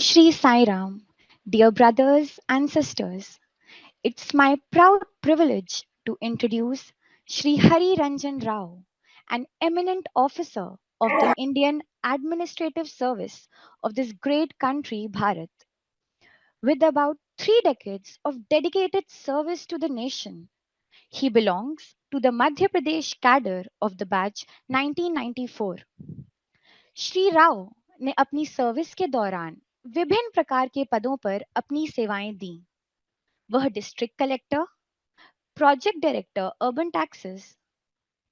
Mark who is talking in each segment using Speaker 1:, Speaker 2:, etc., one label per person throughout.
Speaker 1: Shri Sai Ram, dear brothers and sisters. It's my proud privilege to introduce Shri Hari Ranjan Rao, an eminent officer of the Indian Administrative Service of this great country, Bharat. With about 3 decades of dedicated service to the nation, he belongs to the Madhya Pradesh cadre of the batch 1994. Shri Rao ने अपनी service के दौरान विभिन्न प्रकार के पदों पर अपनी सेवाएं दी। वह district collector, project director urban taxes,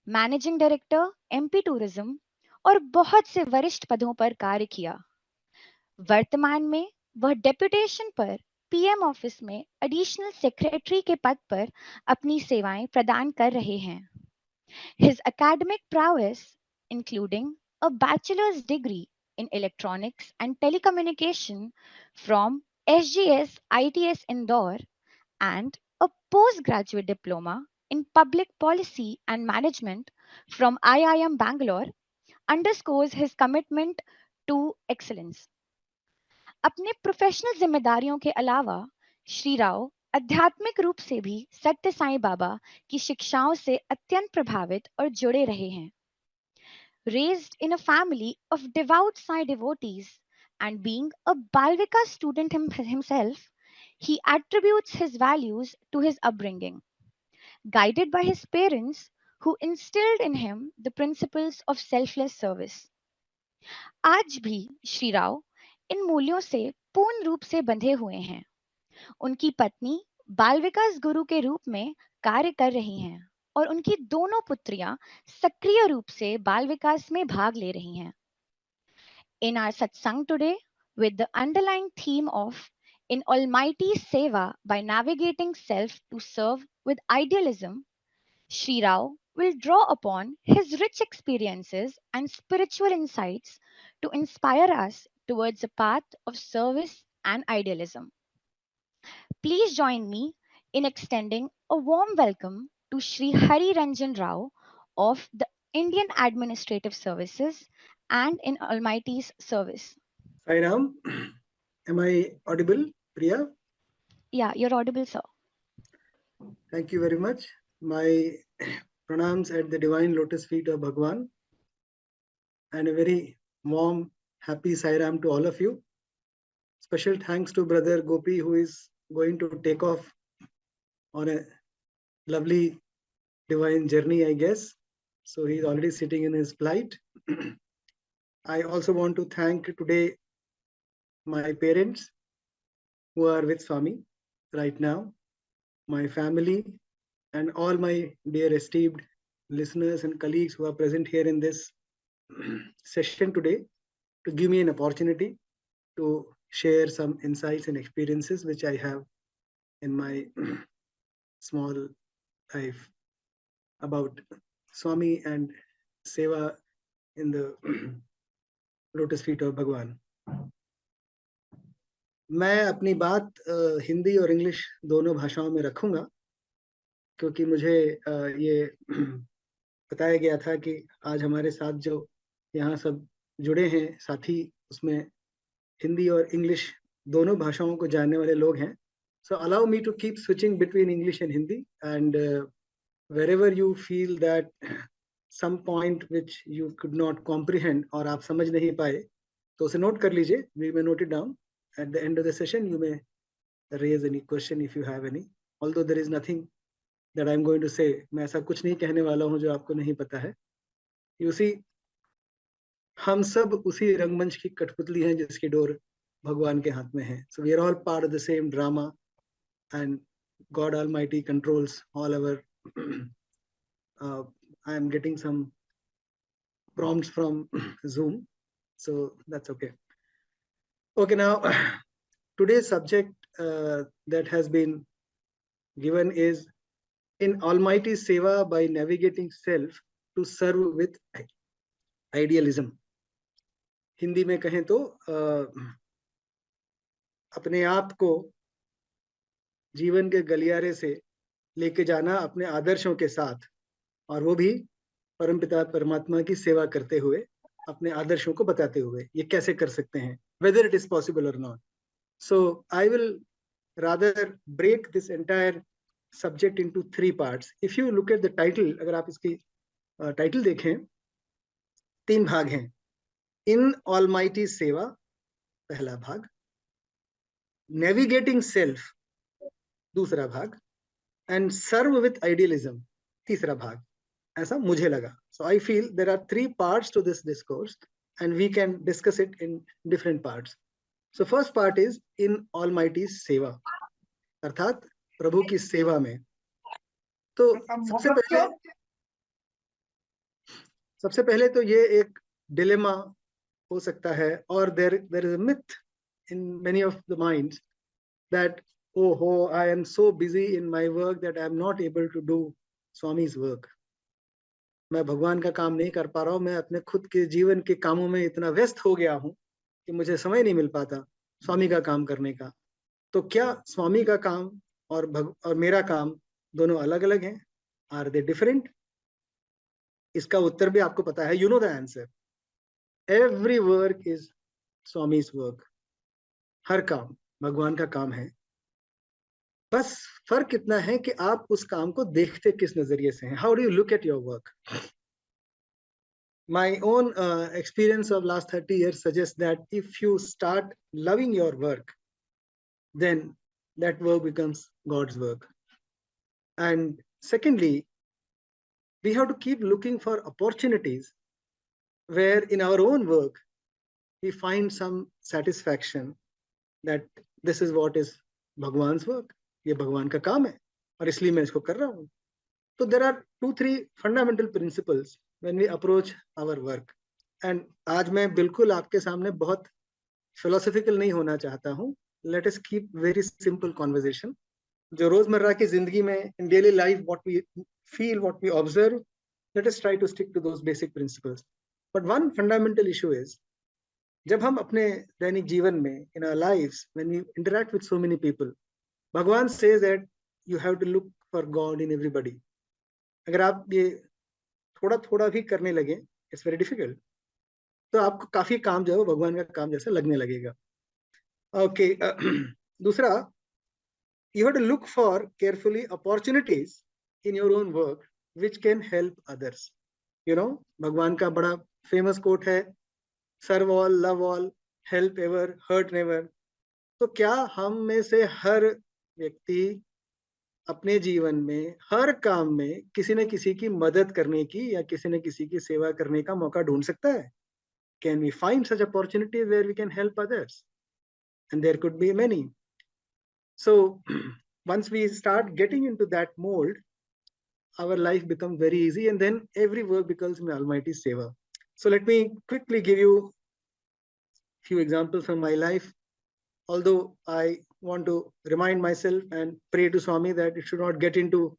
Speaker 1: managing director MP tourism और बहुत से वरिष्ठ पदों पर कार्य किया। वर्तमान में वह डेपुटेशन पर पीएम ऑफिस में एडिशनल सेक्रेटरी के पद पर अपनी सेवाएं प्रदान कर रहे हैं। His academic prowess, including a bachelor's degree in electronics and telecommunication from SGS ITS Indore and a postgraduate diploma in public policy and management from IIM Bangalore, underscores his commitment to excellence. अपने professional जिम्मेदारियों के अलावा श्री राव आध्यात्मिक रूप से भी सत्य साईं बाबा की शिक्षाओं से अत्यंत प्रभावित और जुड़े रहे हैं। Raised in a family of devout Sai devotees and being a Balvika student himself, he attributes his values to his upbringing, guided by his parents who instilled in him the principles of selfless service. आज भी श्री राव इन मूल्यों से पूर्ण रूप से बंधे हुए हैं। उनकी पत्नी बाल विकास गुरु के रूप में कार्य कर रही हैं और उनकी दोनों पुत्रियां सक्रिय रूप से बाल विकास में भाग ले रही हैं। In our satsang today, with the underlying theme of In Almighty Seva by navigating self to serve with idealism, Shri Rao will draw upon his rich experiences and spiritual insights to inspire us towards a path of service and idealism. Please join me in extending a warm welcome to Shri Hari Ranjan Rao of the Indian Administrative Services and in Almighty's service.
Speaker 2: Sai Ram, am I audible, Priya?
Speaker 1: Yeah, you're audible, sir.
Speaker 2: Thank you very much. My pranams at the divine lotus feet of Bhagwan, and a very warm, happy Sai Ram to all of you. Special thanks to Brother Gopi, who is going to take off on a lovely divine journey, I guess. So he's already sitting in his flight. I also want to thank today my parents who are with Swami right now, my family, and all my dear esteemed listeners and colleagues who are present here in this session today to give me an opportunity to share some insights and experiences which I have in my small life about Swami and Seva in the lotus feet of Bhagwan. मैं अपनी बात हिंदी और English दोनों भाषाओं में रखूंगा क्योंकि मुझे ये बताया गया था कि आज हमारे साथ जो यहाँ सब जुड़े हैं साथी, उसमें हिंदी और इंग्लिश दोनों भाषाओं को जानने वाले लोग हैं. So allow me to keep switching between English and Hindi, and wherever you feel that some point which you could not comprehend और आप समझ नहीं पाए तो उसे नोट कर लीजिए. We may note it down. At the end of the session, you may raise any question if you have any. Although there is nothing that I'm going to say. मैं ऐसा कुछ नहीं कहने वाला हूँ जो आपको नहीं पता है. You see, हम सब उसी रंगमंच की कठपुतली हैं जिसकी डोर भगवान के हाथ में है. So we are all part of the same drama, and God Almighty controls all our. I am getting some prompts from Zoom, so that's okay. Okay, now today's subject that has been given is In Almighty Seva by navigating self to serve with idealism. Hindi में कहें तो अपने आप को जीवन के गलियारे से लेके जाना अपने आदर्शों के साथ, और वो भी परमपिता परमात्मा की सेवा करते हुए अपने आदर्शों को बताते हुए ये कैसे कर सकते हैं, whether it is possible or not. So I will rather break this entire subject into 3 parts. If you look at the title, अगर आप इसकी टाइटल देखें, 3 भाग हैं. इन ऑलमाइटी सेवा पहला भाग, नेविगेटिंग सेल्फ दूसरा भाग, एंड सर्व विथ आइडियलिज्म तीसरा भाग. ऐसा मुझे लगा. So I feel there are 3 parts to this discourse and we can discuss it in different parts. So first part is in Almighty सेवा, अर्थात प्रभु की सेवा में. तो सबसे पहले तो ये एक डिलेमा हो सकता है, और there is a myth in many of the minds that oh I am so busy in my work that I am not able to do Swami's work. मैं भगवान का काम नहीं कर पा रहा हूँ, मैं अपने खुद के जीवन के कामों में इतना व्यस्त हो गया हूँ कि मुझे समय नहीं मिल पाता स्वामी का काम करने का. तो क्या स्वामी का काम और मेरा काम दोनों अलग अलग हैं? Are they different? इसका उत्तर भी आपको पता है. You know the answer. Every work is Swami's work. हर काम भगवान का काम है. बस फर्क इतना है कि आप उस काम को देखते किस नजरिए से हैं. How do you look at your work? My own experience of last 30 years suggests that if you start loving your work, then that work becomes God's work. And secondly, we have to keep looking for opportunities where in our own work we find some satisfaction that this is what is Bhagwan's work. ये भगवान का काम है और इसलिए मैं इसको कर रहा हूँ. So there are 2-3 fundamental principles when we approach our work. And आज मैं बिल्कुल आपके सामने बहुत philosophical नहीं होना चाहता हूँ. Let us keep very simple conversation. जो रोजमर्रा की जिंदगी में in daily life what we feel, what we observe, let us try to stick to those basic principles. But one fundamental issue is जब हम अपने दैनिक जीवन में in our lives when we interact with so many people, भगवान says that you have to look for God in everybody. अगर आप ये थोड़ा थोड़ा भी करने लगे, इट्स वेरी डिफिकल्ट, तो आपको काफी काम जो है वो भगवान का काम जैसा लगने लगेगा. ओके. दूसरा, you have to look for carefully opportunities in your own work which can help others. You know, भगवान का बड़ा फेमस कोट है, serve all, love all, help ever, hurt never. तो क्या हम में से हर व्यक्ति अपने जीवन में हर काम में किसी न किसी की मदद करने की या किसी न किसी की सेवा करने का मौका ढूंढ सकता है? Can we find such opportunities where we can help others? And there could be many. So once we start getting into that mold, our life becomes very easy, and then every work becomes an almighty seva. So let me quickly give you a few examples from my life. Although I want to remind myself and pray to Swami that it should not get into,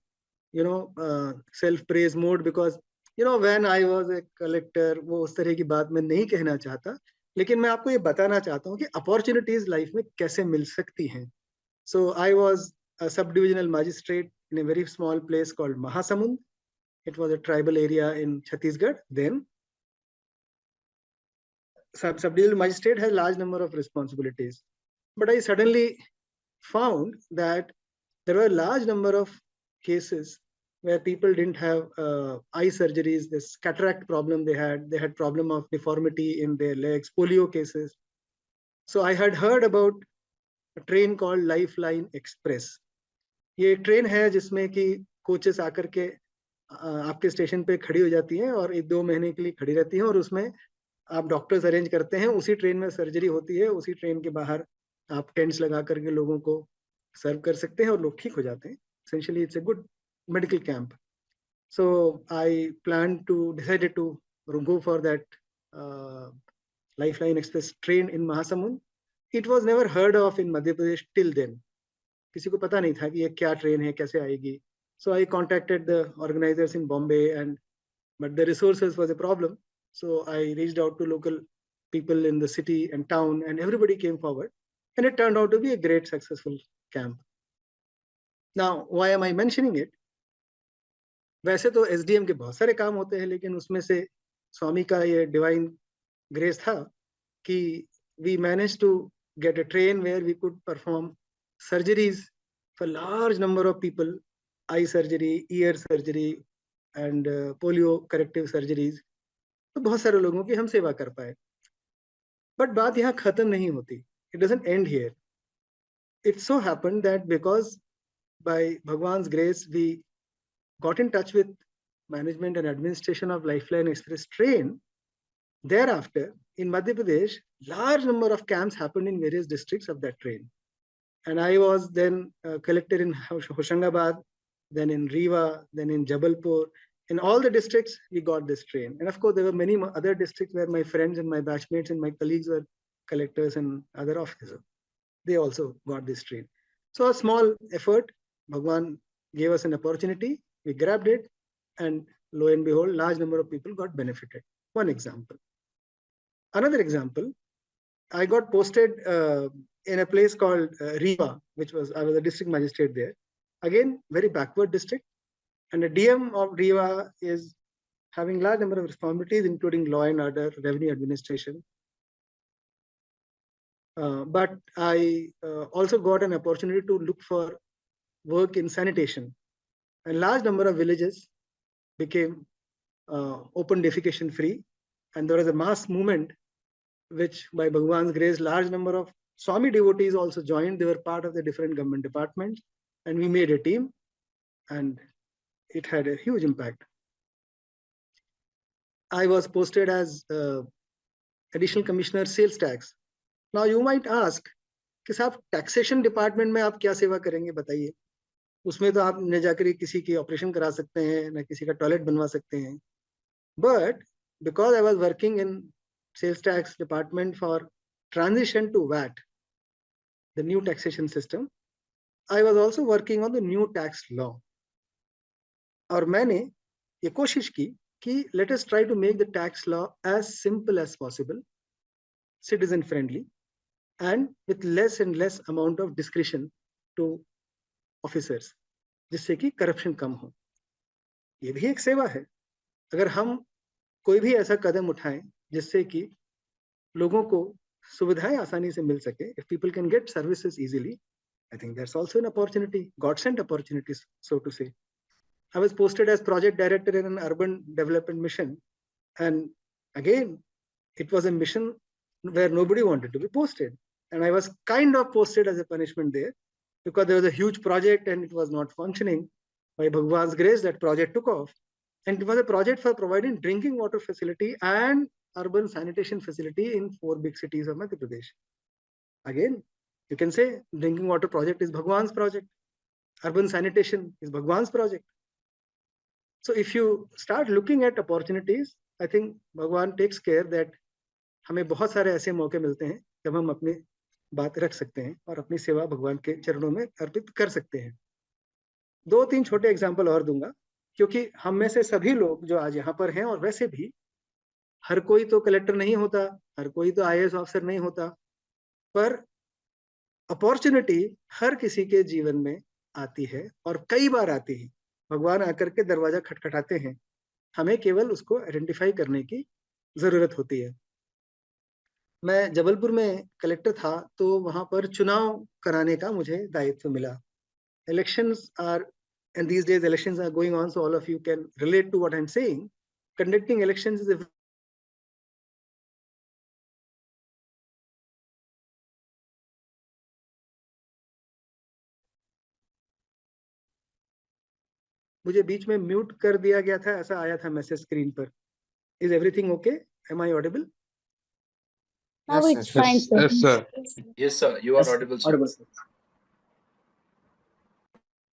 Speaker 2: self-praise mode, because, when I was a collector, वो उस तरह की बात मैं नहीं कहना चाहता, लेकिन मैं आपको ये बताना चाहता हूँ कि opportunities life में कैसे मिल सकती हैं. So I was a sub-divisional magistrate in a very small place called Mahasamund. It was a tribal area in Chhattisgarh. Then sub-divisional magistrate has a large number of responsibilities. But I suddenly found that there were a large number of cases where people didn't have eye surgeries, this cataract problem they had problem of deformity in their legs, polio cases. So I had heard about a train called Lifeline Express. ये train है जिसमें कि coaches आकर के आपके station पे खड़ी हो जाती हैं और 1-2 महीने के लिए खड़ी रहती हैं, और उसमें आप डॉक्टर्स अरेंज करते हैं, उसी ट्रेन में सर्जरी होती है, उसी ट्रेन के बाहर आप टेंट्स लगा करके लोगों को सर्व कर सकते हैं और लोग ठीक हो जाते हैं. Essentially, it's a good medical camp. So I decided to go for that Lifeline Express train in Mahasamund. It was never heard of in Madhya Pradesh till then. किसी को पता नहीं था कि ये क्या ट्रेन है, कैसे आएगी. So I contacted the organizers in Bombay, but the resources was a problem. So I reached out to local people in the city and town, and everybody came forward, and it turned out to be a great successful camp. Now, why am I mentioning it? वैसे तो SDM के बहुत सारे काम होते हैं, लेकिन उसमें से स्वामी का ये डिवाइन ग्रेस था कि we managed to get a train where we could perform surgeries for large number of people, eye surgery, ear surgery and polio corrective surgeries. तो बहुत सारे लोगों की हम सेवा कर पाए. बट बात यहाँ खत्म नहीं होती. It doesn't end here. It so happened that because by Bhagwan's grace we got in touch with management and administration of Lifeline Express train. Thereafter, in Madhya Pradesh, large number of camps happened in various districts of that train. And I was then collector in Hoshangabad, then in Rewa, then in Jabalpur. In all the districts, we got this train. And of course, there were many other districts where my friends and my batchmates and my colleagues were collectors and other officers. They also got this train. So a small effort, Bhagwan gave us an opportunity. We grabbed it, and lo and behold, large number of people got benefited. One example. Another example, I got posted in a place called Rewa, which was, I was a district magistrate there. Again, very backward district. And the DM of Rewa is having large number of responsibilities, including law and order, revenue administration. But I also got an opportunity to look for work in sanitation. A large number of villages became open defecation free. And there was a mass movement, which by Bhagwan's grace, large number of Swami devotees also joined. They were part of the different government departments. And we made a team, and it had a huge impact. I was posted as additional commissioner sales tax. Now you might ask कि साहब taxation department में आप क्या सेवा करेंगे बताइए. उसमें तो आप न जाकर किसी की ऑपरेशन करा सकते हैं, न किसी का टॉयलेट बनवा सकते हैं. But because I was working in sales tax department for transition to VAT, the new taxation system, I was also working on the new tax law. और मैंने ये कोशिश की कि let us try to make the tax law as simple as possible, citizen friendly, and with less and less amount of discretion to officers, जिससे कि corruption कम हो. ये भी एक सेवा है. अगर हम कोई भी ऐसा कदम उठाएं जिससे कि लोगों को सुविधाएं आसानी से मिल सके, if people can get services easily, I think that's also an opportunity, God sent opportunities, so to say. I was posted as project director in an urban development mission, and again, it was a mission where nobody wanted to be posted, and I was kind of posted as a punishment there because there was a huge project and it was not functioning. By Bhagwan's grace, that project took off, and it was a project for providing drinking water facility and urban sanitation facility in 4 big cities of Madhya Pradesh. Again, you can say drinking water project is Bhagwan's project, urban sanitation is Bhagwan's project. So if you start looking at opportunities, I think Bhagwan takes care that हमें बहुत सारे ऐसे मौके मिलते हैं जब हम अपनी बात रख सकते हैं और अपनी सेवा भगवान के चरणों में अर्पित कर सकते हैं. 2-3 छोटे एग्जाम्पल और दूंगा, क्योंकि हम में से सभी लोग जो आज यहाँ पर हैं, और वैसे भी हर कोई तो कलेक्टर नहीं होता, हर कोई तो IAS ऑफिसर नहीं होता, पर अपॉर्चुनिटी हर किसी के जीवन में आती है और कई बार आती है. भगवान आकर के दरवाजा खटखटाते हैं, हमें केवल उसको आइडेंटिफाई करने की जरूरत होती है. मैं जबलपुर में कलेक्टर था, तो वहां पर चुनाव कराने का मुझे दायित्व मिला. Elections are, and these days elections are going on, so all of you can relate to what I'm saying. Conducting elections is a मुझे बीच में म्यूट कर दिया गया था, ऐसा आया था मैसेज स्क्रीन पर. Is everything okay? Am I audible?
Speaker 3: Now it's fine, sir.
Speaker 4: Yes, sir.
Speaker 5: Yes, sir. You are audible, sir.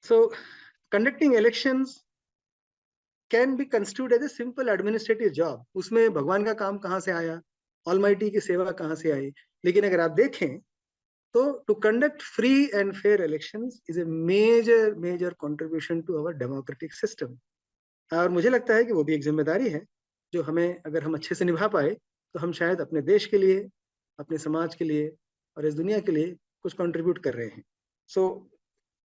Speaker 2: So, conducting elections can be construed as a simple administrative job. उसमें भगवान का काम कहाँ से आया, Almighty की सेवा कहाँ से आई. लेकिन अगर आप देखें तो to conduct free and fair elections is a major contribution to our democratic system. और मुझे लगता है कि वो भी एक जिम्मेदारी है जो हमें, अगर हम अच्छे से निभा पाए, तो हम शायद अपने देश के लिए, अपने समाज के लिए और इस दुनिया के लिए कुछ कंट्रीब्यूट कर रहे हैं. So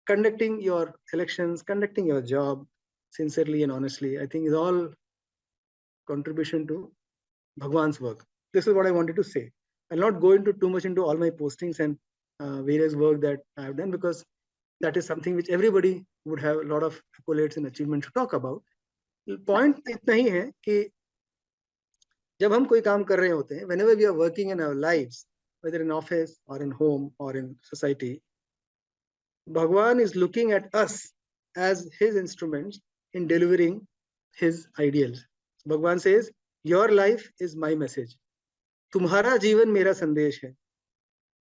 Speaker 2: conducting your elections, conducting your job sincerely and honestly, I think is all contribution to Bhagwan's work. this is what I wanted to say. I'll not go into too much into all my postings and various work that I have done, because that is something which everybody would have a lot of accolades and achievements to talk about. Point इतना ही है कि जब हम कोई काम कर रहे होते हैं, whenever we are working in our lives, whether in office or in home or in society, Bhagwan is looking at us as his instruments in delivering his ideals. Bhagwan says, your life is my message. तुम्हारा जीवन मेरा संदेश है.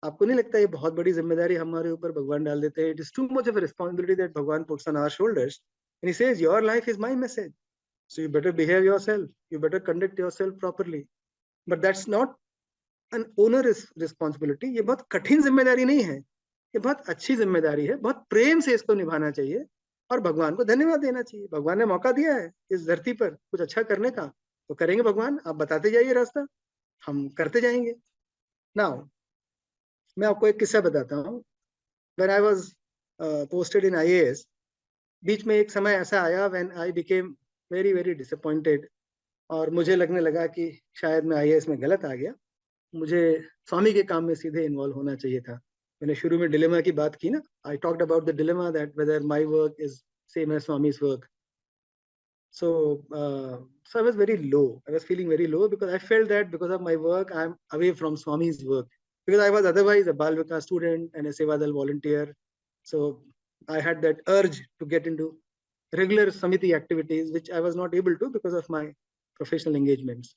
Speaker 2: आपको नहीं लगता ये बहुत बड़ी जिम्मेदारी हमारे ऊपर भगवान डाल देते हैं? It is too much of a responsibility that Bhagwan puts on our shoulders, and he says, your life is my message, so you better behave yourself, you better conduct yourself properly. But that's not an onerous responsibility. ये बहुत कठिन जिम्मेदारी नहीं है, ये बहुत अच्छी जिम्मेदारी है. बहुत प्रेम से इसको निभाना चाहिए और भगवान को धन्यवाद देना चाहिए. भगवान ने मौका दिया है इस धरती पर कुछ अच्छा करने का, तो करेंगे भगवान. आप बताते जाइए रास्ता, हम करते जाएंगे. नाउ मैं आपको एक किस्सा बताता हूँ. When I was posted in IAS, बीच में एक समय ऐसा आया when I became very very disappointed, और मुझे लगने लगा कि शायद मैं IAS में गलत आ गया. मुझे स्वामी के काम में सीधे इन्वॉल्व होना चाहिए था. मैंने शुरू में डिलेमा की बात की ना. I talked about the dilemma that whether my work is same as Swami's work. So I was very low. I was feeling very low because I felt that because of my work, I'm away from Swami's work. Because I was otherwise a Bal Vikas student and a Sevadal volunteer. So I had that urge to get into regular Samiti activities, which I was not able to because of my professional engagements.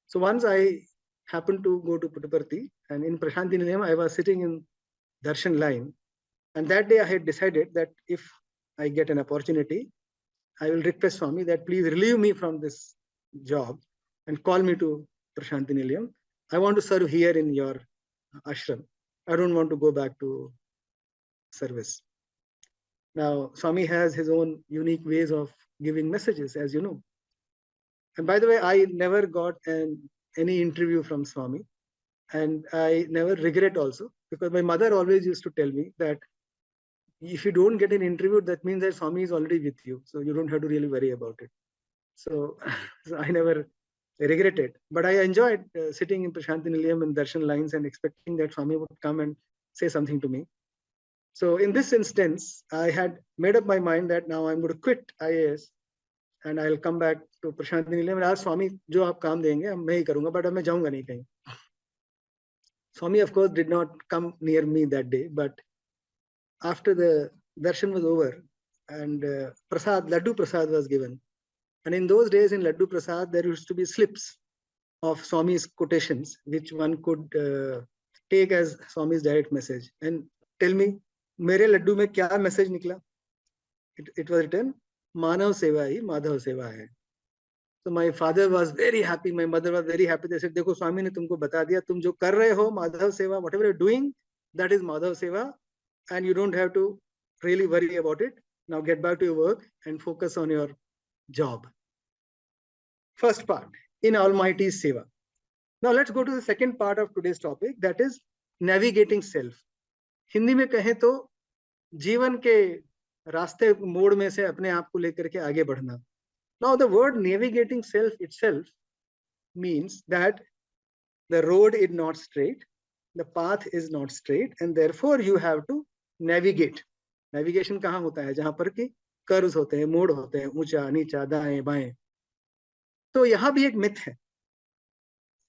Speaker 2: So once I happened to go to Puttaparthi, and in Prashanti Nilayam, I was sitting in Darshan line. And that day I had decided that if I get an opportunity, I will request Swami that please relieve me from this job and call me to Prashanti Nilayam. I want to serve here in your ashram. I don't want to go back to service. Now, Swami has his own unique ways of giving messages, as you know. And by the way, I never got any interview from Swami. And I never regret also, because my mother always used to tell me that if you don't get an interview, that means that Swami is already with you. So you don't have to really worry about it. So I never regret it. But I enjoyed sitting in Prashanti Nilayam and Darshan lines and expecting that Swami would come and say something to me. So in this instance, I had made up my mind that now I'm going to quit IAS and I'll come back to Prashanti Nilayam and ask Swami, जो आप काम देंगे मैं ही करूँगा, but मैं जाऊँगा नहीं कहीं. Swami, of course, did not come near me that day, but after the darshan was over and Laddu Prasad was given. And in those days in Laddu Prasad, there used to be slips of Swami's quotations, which one could take as Swami's direct message. And tell me, mere Laddu mein kya message nikla? It was written, Manav Seva hi Madhav Seva hai. So my father was very happy, my mother was very happy. They said, देखो स्वामी ने तुमको बता दिया, तुम जो कर रहे हो माधव सेवा, whatever you're doing, that is Madhav Seva, and you don't have to really worry about it. Now get back to your work and focus on your job. First part, in Almighty's Seva. Now let's go to the second part of today's topic, that is navigating self. Hindi में कहें तो जीवन के रास्ते मोड़ में से अपने आप को लेकर के आगे बढ़ना. Now the word navigating self itself means that the road is not straight, the path is not straight, and therefore you have to navigate. Navigation कहाँ होता है? जहाँ पर कि कर्व्स होते हैं, मोड़ होते हैं, ऊंचा नीचा दाएं बाएं. तो यहाँ भी एक मिथ है.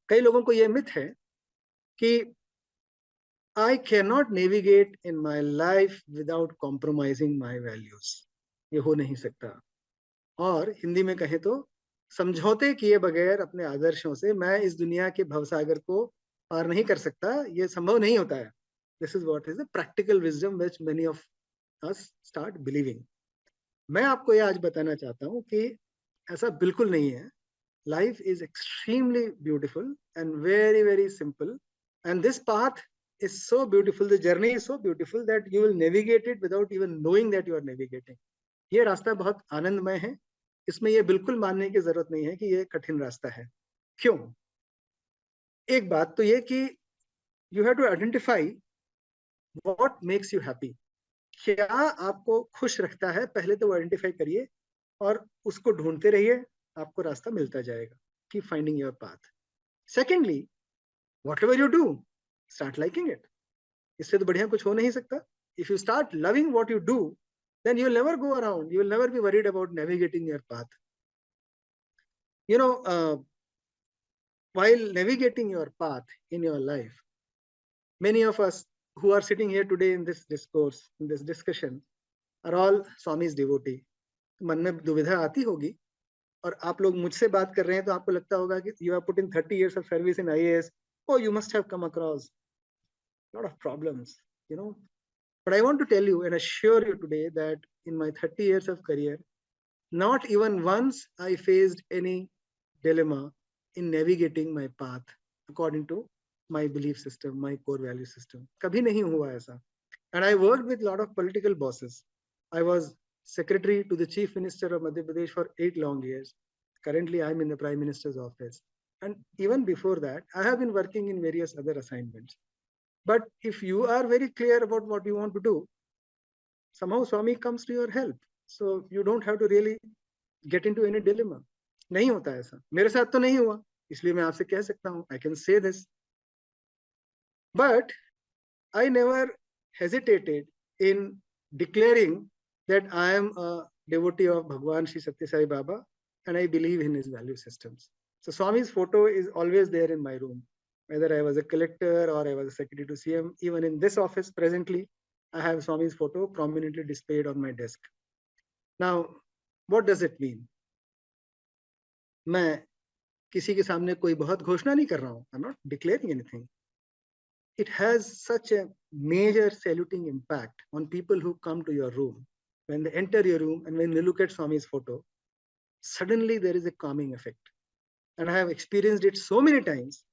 Speaker 2: कई लोगों को यह मिथ है कि I cannot navigate in my life without compromising my values. ये हो नहीं सकता. और हिंदी में कहें तो समझौते किए बगैर अपने आदर्शों से मैं इस दुनिया के भवसागर को पार नहीं कर सकता. ये संभव नहीं होता है. This is what is the practical wisdom which many of us start believing. मैं आपको ये आज बताना चाहता हूँ कि ऐसा बिल्कुल नहीं है. Life is extremely beautiful and very very simple, and this path is so beautiful, the journey is so beautiful that you will navigate it without even knowing that you are navigating. ये रास्ता बहुत आनंदमय है. इसमें ये बिल्कुल मानने की जरूरत नहीं है कि ये कठिन रास्ता है. क्यों? एक बात तो ये कि you have to identify what makes you happy. क्या आपको खुश रखता है, पहले तो वो आइडेंटिफाई करिए और उसको ढूंढते रहिए, आपको रास्ता मिलता जाएगा. Keep finding your path. Secondly, whatever you do, start liking it. इससे तो बढ़िया कुछ हो नहीं सकता. If you start loving what you do, then you will never go around. You will never be worried about navigating your path. You know, while navigating your path in your life, many of us who are sitting here today in this discourse, in this discussion, are all Swami's devotee. मन में दुविधा आती होगी और आप लोग मुझसे बात कर रहे हैं तो आपको लगता होगा कि you have put in 30 years of service in IAS. Oh, you must have come across a lot of problems, you know. But I want to tell you and assure you today that in my 30 years of career, not even once I faced any dilemma in navigating my path according to my belief system, my core value system. कभी नहीं हुआ ऐसा. And I worked with a lot of political bosses. I was secretary to the chief minister of Madhya Pradesh for 8 long years. Currently, I'm in the prime minister's office. And even before that, I have been working in various other assignments. But if you are very clear about what you want to do, somehow Swami comes to your help. So you don't have to really get into any dilemma. नहीं होता ऐसा. मेरे साथ तो नहीं हुआ. इसलिए मैं आपसे कह सकता हूँ. I can say this. But I never hesitated in declaring that I am a devotee of Bhagwan Sri Satya Sai Baba and I believe in his value systems. So Swami's photo is always there in my room. Whether I was a collector or I was a secretary to CM, even in this office presently, I have Swami's photo prominently displayed on my desk. Now, what does it mean? मैं किसी के सामने कोई बहुत घोषणा नहीं कर रहा हूँ. I'm not declaring anything. It has such a major saluting impact on people who come to your room. When they enter your room and when they look at Swami's photo, suddenly there is a calming effect. And I have experienced it so many times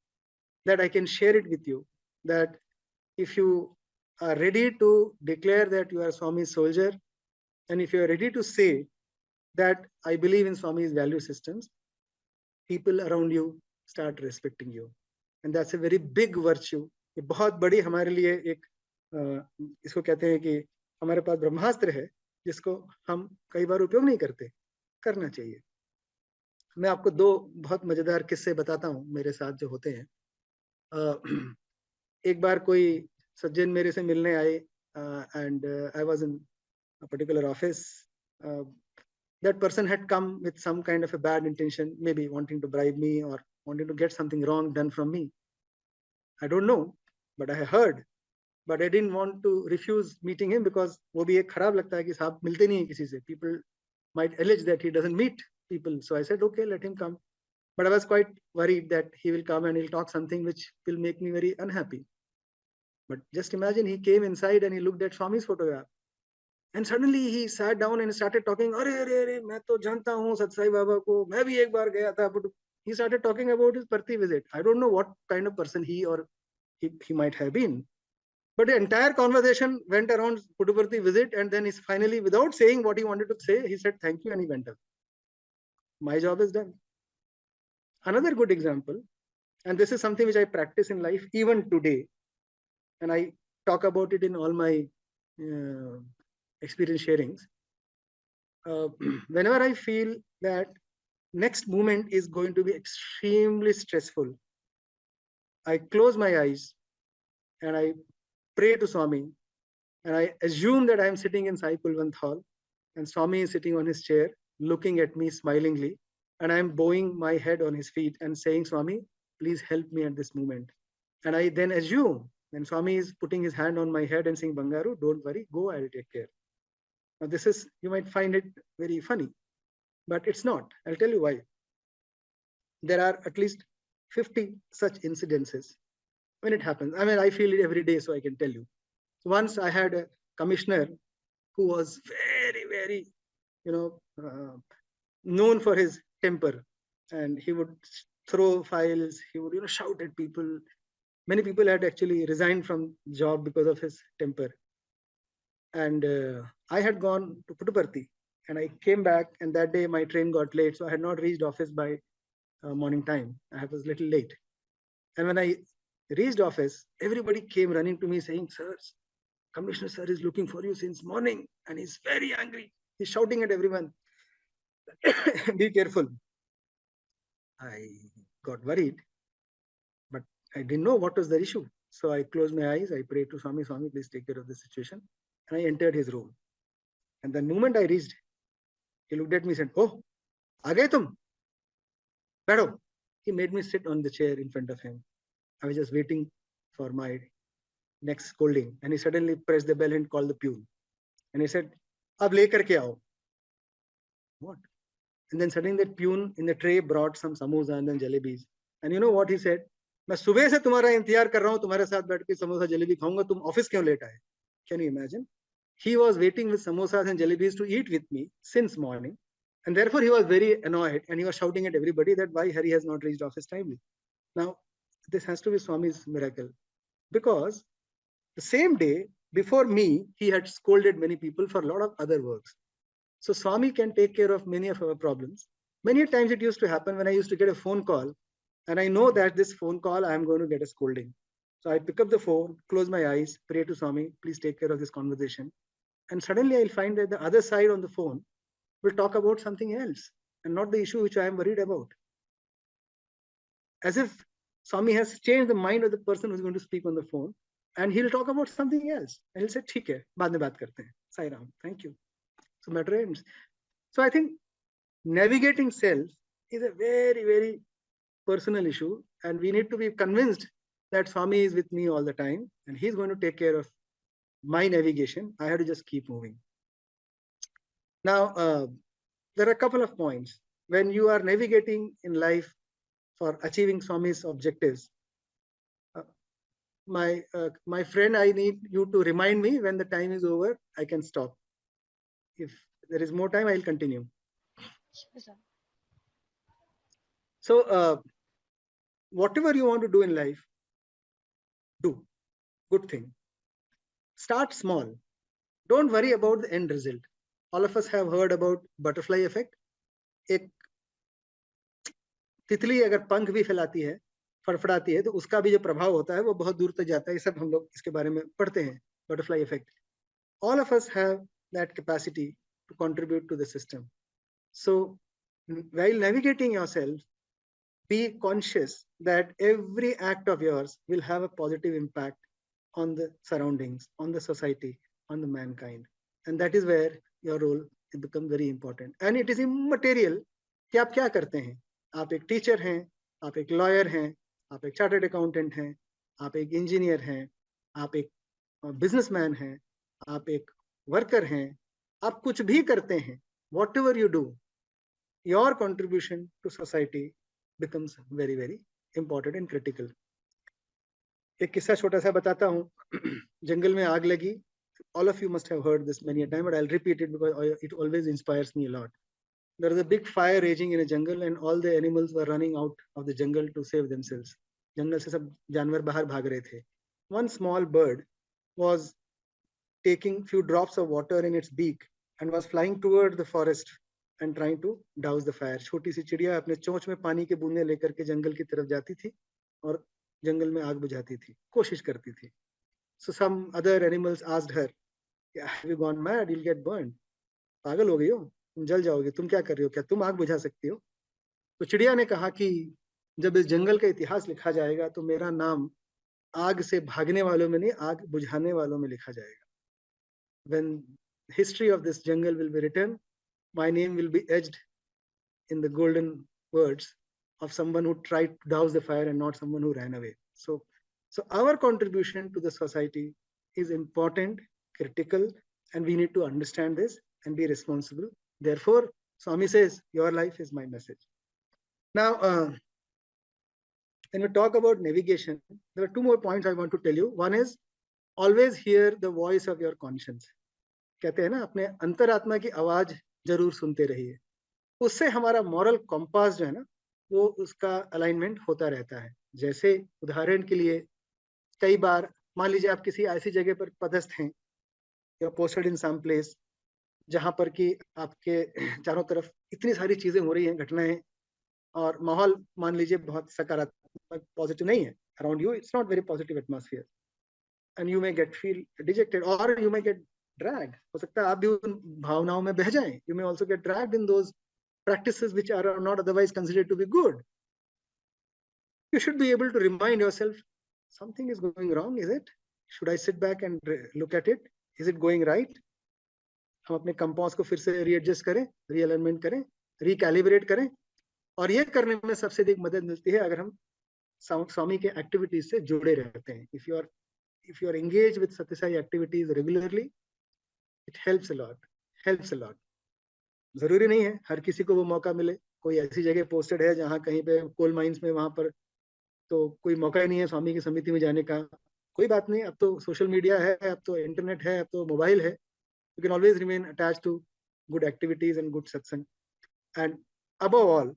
Speaker 2: that I can share it with you, that if you are ready to declare that you are Swami's soldier, and if you are ready to say that I believe in Swami's value systems, people around you start respecting you. And that's a very big virtue. ये बहुत बड़ी हमारे लिए एक इसको कहते हैं कि हमारे पास ब्रह्मास्त्र है जिसको हम कई बार उपयोग नहीं करते. करना चाहिए. मैं आपको 2 बहुत मजेदार किस्से बताता हूँ मेरे साथ जो होते हैं. एक बार कोई सज्जन मेरे से मिलने आए and I was in a particular office. That person had come with some kind of a bad intention, maybe wanting to bribe me or wanting to get something wrong done from me. I don't know, but I heard. But I didn't want to refuse meeting him because वो भी एक खराब लगता है कि साहब मिलते नहीं हैं किसी से. People might allege that he doesn't meet people. So I said, okay, let him come. But I was quite worried that he will come and he'll talk something which will make me very unhappy. But just imagine, he came inside and he looked at Swami's photograph. And suddenly he sat down and started talking. अरे अरे अरे मैं तो जानता हूँ सत साई बाबा को, मैं भी एक बार गया था. He started talking about his Parthi visit. I don't know what kind of person he or he might have been. But the entire conversation went around Puttaparthi visit, and then he's finally, without saying what he wanted to say, he said thank you and he went up. My job is done. Another good example, and this is something which I practice in life even today, and I talk about it in all my experience sharings. Whenever I feel that next moment is going to be extremely stressful, I close my eyes and I pray to Swami, and I assume that I am sitting in Sai Kulwant Hall and Swami is sitting on his chair looking at me smilingly, and I am bowing my head on his feet and saying, Swami, please help me at this moment. And I then assume, and Swami is putting his hand on my head and saying, Bangaru, don't worry, go, I will take care. Now this is, you might find it very funny, but it's not. I'll tell you why. There are at least 50 such incidences when it happens. I mean, I feel it every day, so I can tell you. Once I had a commissioner who was very, very, known for his temper, and he would throw files, he would, shout at people. Many people had actually resigned from job because of his temper. And I had gone to Puttaparthi, and I came back, and that day my train got late, so I had not reached office by morning time. I was a little late. And when I reached office, everybody came running to me saying, sir, Commissioner sir is looking for you since morning and he's very angry. He's shouting at everyone. Be careful. I got worried, but I didn't know what was the issue. So I closed my eyes. I prayed to Swami, Swami, please take care of the situation. And I entered his room. And the moment I reached, he looked at me and said, "Oh, aa gaye tum? Baidho." He made me sit on the chair in front of him. I was just waiting for my next scolding. And he suddenly pressed the bell and called the peon. And he said, "Ab lekar ke aao." What? And then suddenly that peon in the tray brought some samosa and then jalebis. And you know what he said? मैं सुबह से तुम्हारा इंतजार कर रहा हूँ, तुम्हारे साथ बैठ के समोसा जलेबी खाऊंगा, तुम ऑफिस क्यों लेट आए? Can you imagine? He was waiting with samosas and jalebis to eat with me since morning, and therefore he was very annoyed and he was shouting at everybody that why Hari has not reached office timely. Now, this has to be Swami's miracle, because the same day before me, he had scolded many people for a lot of other works. So Swami can take care of many of our problems. Many times it used to happen when I used to get a phone call, and I know that this phone call, I am going to get a scolding. So I pick up the phone, close my eyes, pray to Swami, please take care of this conversation. And suddenly I'll find that the other side on the phone will talk about something else and not the issue which I am worried about. As if Swami has changed the mind of the person who's going to speak on the phone, and he'll talk about something else. And he'll say, "ठीक है, बाद में बात करते हैं. Sai Ram, thank you." So matter ends. So I think navigating self is a very, very personal issue, and we need to be convinced that Swami is with me all the time, and he's going to take care of my navigation. I have to just keep moving. Now, there are a couple of points. When you are navigating in life for achieving Swami's objectives, my friend, I need you to remind me when the time is over, I can stop. If there is more time, I'll continue.
Speaker 1: Sure, sir.
Speaker 2: So, whatever you want to do in life, do. Good thing. Start small. Don't worry about the end result. All of us have heard about butterfly effect. एक तितली अगर पंख भी फैलाती है, फड़फड़ाती है, तो उसका भी जो प्रभाव होता है वो बहुत दूर तक जाता है. ये सब हम लोग इसके बारे में पढ़ते हैं, butterfly effect. All of us have that capacity to contribute to the system. So while navigating yourself, be conscious that every act of yours will have a positive impact on the surroundings, on the society, on the mankind. And that is where your role becomes very important. And it is immaterial कि आप क्या करते हैं. आप एक teacher हैं, आप एक लॉयर हैं, आप एक चार्टर्ड अकाउंटेंट हैं, आप एक इंजीनियर हैं, आप एक बिजनेसमैन हैं, आप एक वर्कर हैं, आप कुछ भी करते हैं. Whatever you do, your contribution to society becomes very, very important and critical. एक किस्सा छोटा सा बताता हूँ. जंगल में आग लगी. All of you must have heard this many a time, but I'll repeat it because it always inspires me a lot. There was a big fire raging in a jungle, and all the animals were running out of the jungle to save themselves. जंगल से सब जानवर बाहर भाग रहे थे. One small bird was taking few drops of water in its beak and was flying toward the forest and trying to douse the fire. छोटी सी चिड़िया अपने चोंच में पानी के बूंदे लेकर के जंगल की तरफ जाती थी और जंगल में आग बुझाती थी, कोशिश करती थी. So some other animals asked her, "Have you gone mad? You'll get burned." पागल हो गई हो, तुम जल जाओगे, तुम क्या कर रही हो, क्या तुम आग बुझा सकती हो? तो चिड़िया ने कहा कि जब इस जंगल का इतिहास लिखा जाएगा तो मेरा नाम आग से भागने वालों में नहीं, आग बुझाने वालों में लिखा जाएगा. When history of this jungle will be written, my name will be etched in the golden words of someone who tried to douse the fire and not someone who ran away. So our contribution to the society is important, critical, and we need to understand this and be responsible. Therefore, Swami says, your life is my message. Now, when we talk about navigation, there are two more points I want to tell you. One is, always hear the voice of your conscience. कहते हैं ना, अपने अंतरात्मा की आवाज जरूर सुनते रहिए. उससे हमारा मॉरल कॉम्पास जो है ना, वो उसका अलाइनमेंट होता रहता है. जैसे उदाहरण के लिए, कई बार मान लीजिए आप किसी ऐसी जगह पर पदस्थ हैं, या पोस्टेड इन सम प्लेस, जहां पर कि आपके चारों तरफ इतनी सारी चीजें हो रही हैं, घटनाएं, और माहौल मान लीजिए बहुत सकारात्मक, पॉजिटिव नहीं है. Around you it's not very positive atmosphere, and you may gate feel dejected और यू मे गेट ड्रैग. हो सकता है आप भी उन भावनाओं में बह जाएं. You may also get dragged in those practices which are not otherwise considered to be good. you should be able to remind yourself, something is going wrong, is it? Should I sit back and look at it? Is it going right? हम अपने compass को फिर से readjust करें, realignment करें, recalibrate करें, और ये करने में सबसे अधिक मदद मिलती है अगर हम स्वामी के एक्टिविटीज से जुड़े रहते हैं. If you are engaged with Satya Sai activities regularly, it helps a lot. जरूरी नहीं है हर किसी को वो मौका मिले. कोई ऐसी जगह पोस्टेड है जहाँ कहीं पे कोल माइंस में, वहां पर तो कोई मौका ही नहीं है स्वामी की समिति में जाने का. कोई बात नहीं, अब तो सोशल मीडिया है, अब तो इंटरनेट है, अब तो मोबाइल है. You can always remain attached to good activities and good satsang. And above all,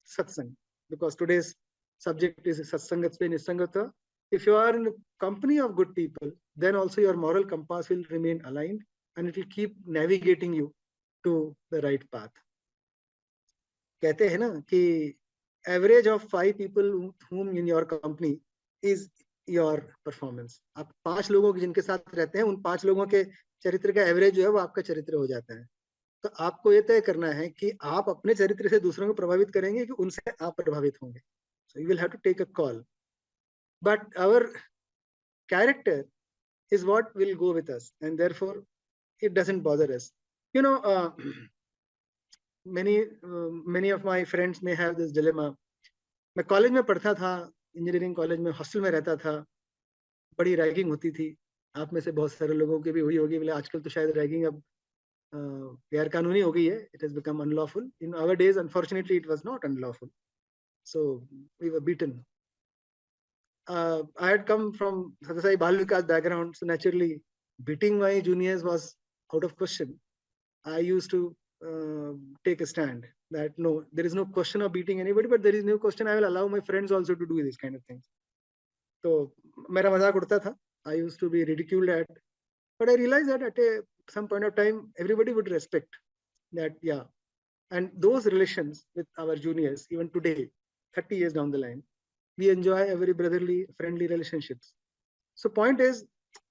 Speaker 2: satsang, because today's subject is satsangatve nisangata. If you are in the company of good people, then also your moral compass will remain aligned and it will keep navigating you to the right path. कहते हैं ना कि average of 5 people whom in your company is your performance. आप 5 लोगों जिनके साथ रहते हैं, उन 5 लोगों के चरित्र का एवरेज जो है वो आपका चरित्र हो जाता है. तो आपको ये तय करना है कि आप अपने चरित्र से दूसरों को प्रभावित करेंगे कि उनसे आप प्रभावित होंगे. So you will have to take a call. But our character is what will go with us, and therefore it doesn't bother us. You know, many of my friends may have this dilemma. मैं college में पढ़ता था, engineering college में hostel में रहता था, बड़ी ragging होती थी. आप में से बहुत सारे लोगों की भी हुई होगी. बोले आजकल तो शायद रैगिंग अब गैर कानूनी हो गई है. It has become unlawful. In our days unfortunately it was not unlawful. So we were beaten. I had come from Satya Sai Bal Vikas background, so naturally beating my juniors was out of question. I used to take a stand that no, there is no question of beating anybody, but there is no question I will allow my friends also to do these kind of things. So मेरा मजाक उड़ता था. I used to be ridiculed at, but I realized that at some point of time everybody would respect that. Yeah, and those relations with our juniors, even today, 30 years down the line, we enjoy a very brotherly, friendly relationships. So point is,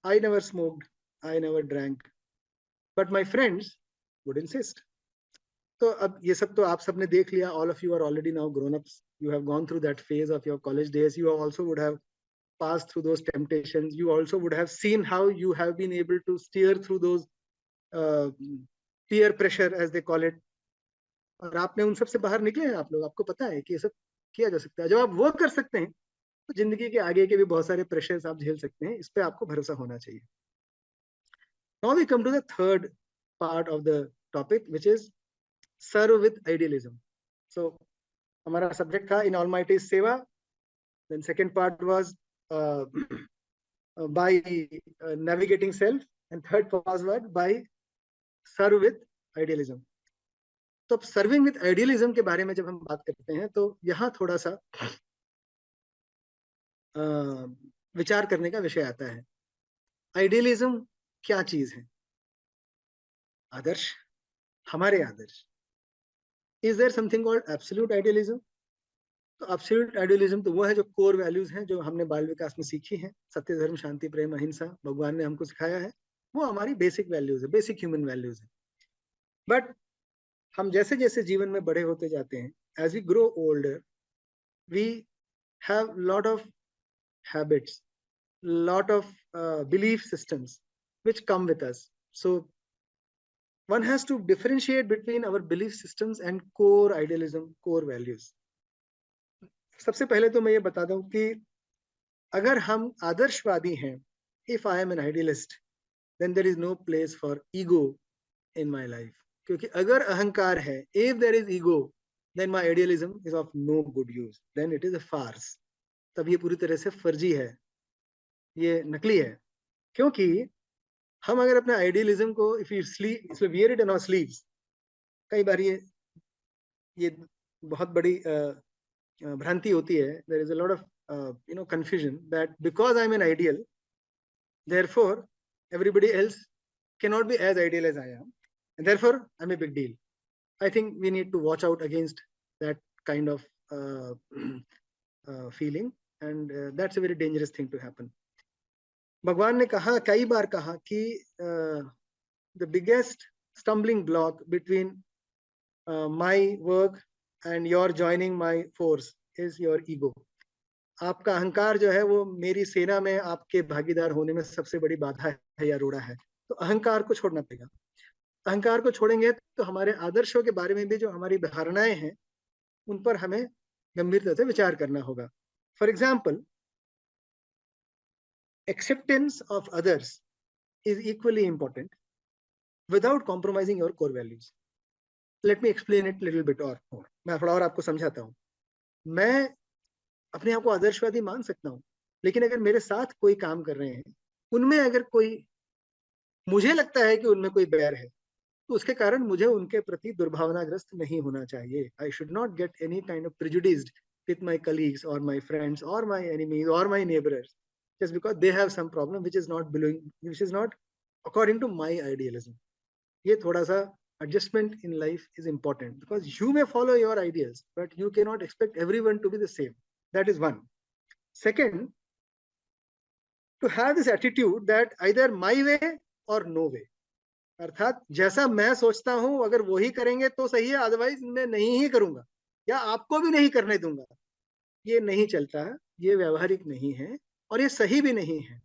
Speaker 2: I never smoked, I never drank, but my friends would insist. तो अब ये सब तो आप सबने देख लिया. All of you are already now grown-ups. You have gone through that phase of your college days. You also would have passed through those temptations. You also would have seen how you have been able to steer through those peer pressure, as they call it. और आपने उन सब से बाहर निकले हैं आप लोग. आपको पता है कि ये सब किया जा सकता है. जब आप वो कर सकते हैं तो जिंदगी के आगे के भी बहुत सारे प्रेशर्स आप झेल सकते हैं. इस पे आपको भरोसा होना चाहिए. Now we come to the third part of the topic, which is serve with idealism. So हमारा सब्जेक्ट था in Almighty सेवा. Then second part was by navigating self, and third was what? By serve with idealism. तो serving with idealism के बारे में जब हम बात करते हैं तो यहाँ थोड़ा सा विचार करने का विषय आता है. आइडियलिज्म क्या चीज है? आदर्श, हमारे आदर्श. Is there something called absolute idealism? तो एब्सोल्यूट आइडियलिज्म तो वो है जो कोर वैल्यूज हैं, जो हमने बाल विकास में सीखी हैं. सत्य, धर्म, शांति, प्रेम, अहिंसा भगवान ने हमको सिखाया है. वो हमारी बेसिक वैल्यूज है, बेसिक ह्यूमन वैल्यूज है. बट हम जैसे जैसे जीवन में बड़े होते जाते हैं, as we grow older, we have lot of habits, lot of belief systems which come with us. So one has to differentiate between our belief systems and core idealism, core values. सबसे पहले तो मैं ये बता दूं कि अगर हम आदर्शवादी हैं, if I am an idealist, then there is no place for ego in my life. क्योंकि अगर अहंकार है, if there is ego, then my idealism is of no good use. Then it is a farce. तब ये पूरी तरह से फर्जी है, ये नकली है. क्योंकि हम अगर अपने आइडियलिज्म को if you wear it in our sleeves, कई बार ये बहुत बड़ी भ्रांति होती है. There is a lot of confusion that because I'm an ideal, therefore everybody else cannot be as ideal as I am, and therefore I'm a big deal. I think we need to watch out against that kind of feeling, and that's a very dangerous thing to happen. भगवान ने कहा, कई बार कहा कि the biggest stumbling block between my work and your joining my force is your ego. आपका अहंकार जो है वो मेरी सेना में आपके भागीदार होने में सबसे बड़ी बाधा है या रोड़ा है। तो अहंकार को छोड़ना पड़ेगा। अहंकार को छोड़ेंगे तो हमारे आदर्शों के बारे में भी जो हमारी धारणाएं हैं उन पर हमें गंभीरता से विचार करना होगा। For example, acceptance of others is equally important without compromising your core values. Let me explain it little bit or more. मैं थोड़ा और आपको समझाता हूँ। मैं अपने आप को आदर्शवादी मान सकता हूँ, लेकिन अगर मेरे साथ कोई काम कर रहे हैं, उनमें अगर कोई, मुझे लगता है कि उनमें कोई बैर है, तो उसके कारण मुझे उनके प्रति दुर्भावनाग्रस्त नहीं होना चाहिए. I should not get any kind of prejudiced with my colleagues or my friends or my enemies or my neighbors just because they have some problem which is not according to my idealism. ये थोड़ा सा adjustment in life is important because you may follow your ideals but you cannot expect everyone to be the same. That is one. Second, to have this attitude that either my way or no way. अर्थात जैसा मैं सोचता हूं अगर वही करेंगे तो सही है, अदरवाइज मैं नहीं ही करूंगा या आपको भी नहीं करने दूंगा. ये नहीं चलता है, ये व्यवहारिक नहीं है और ये सही भी नहीं है.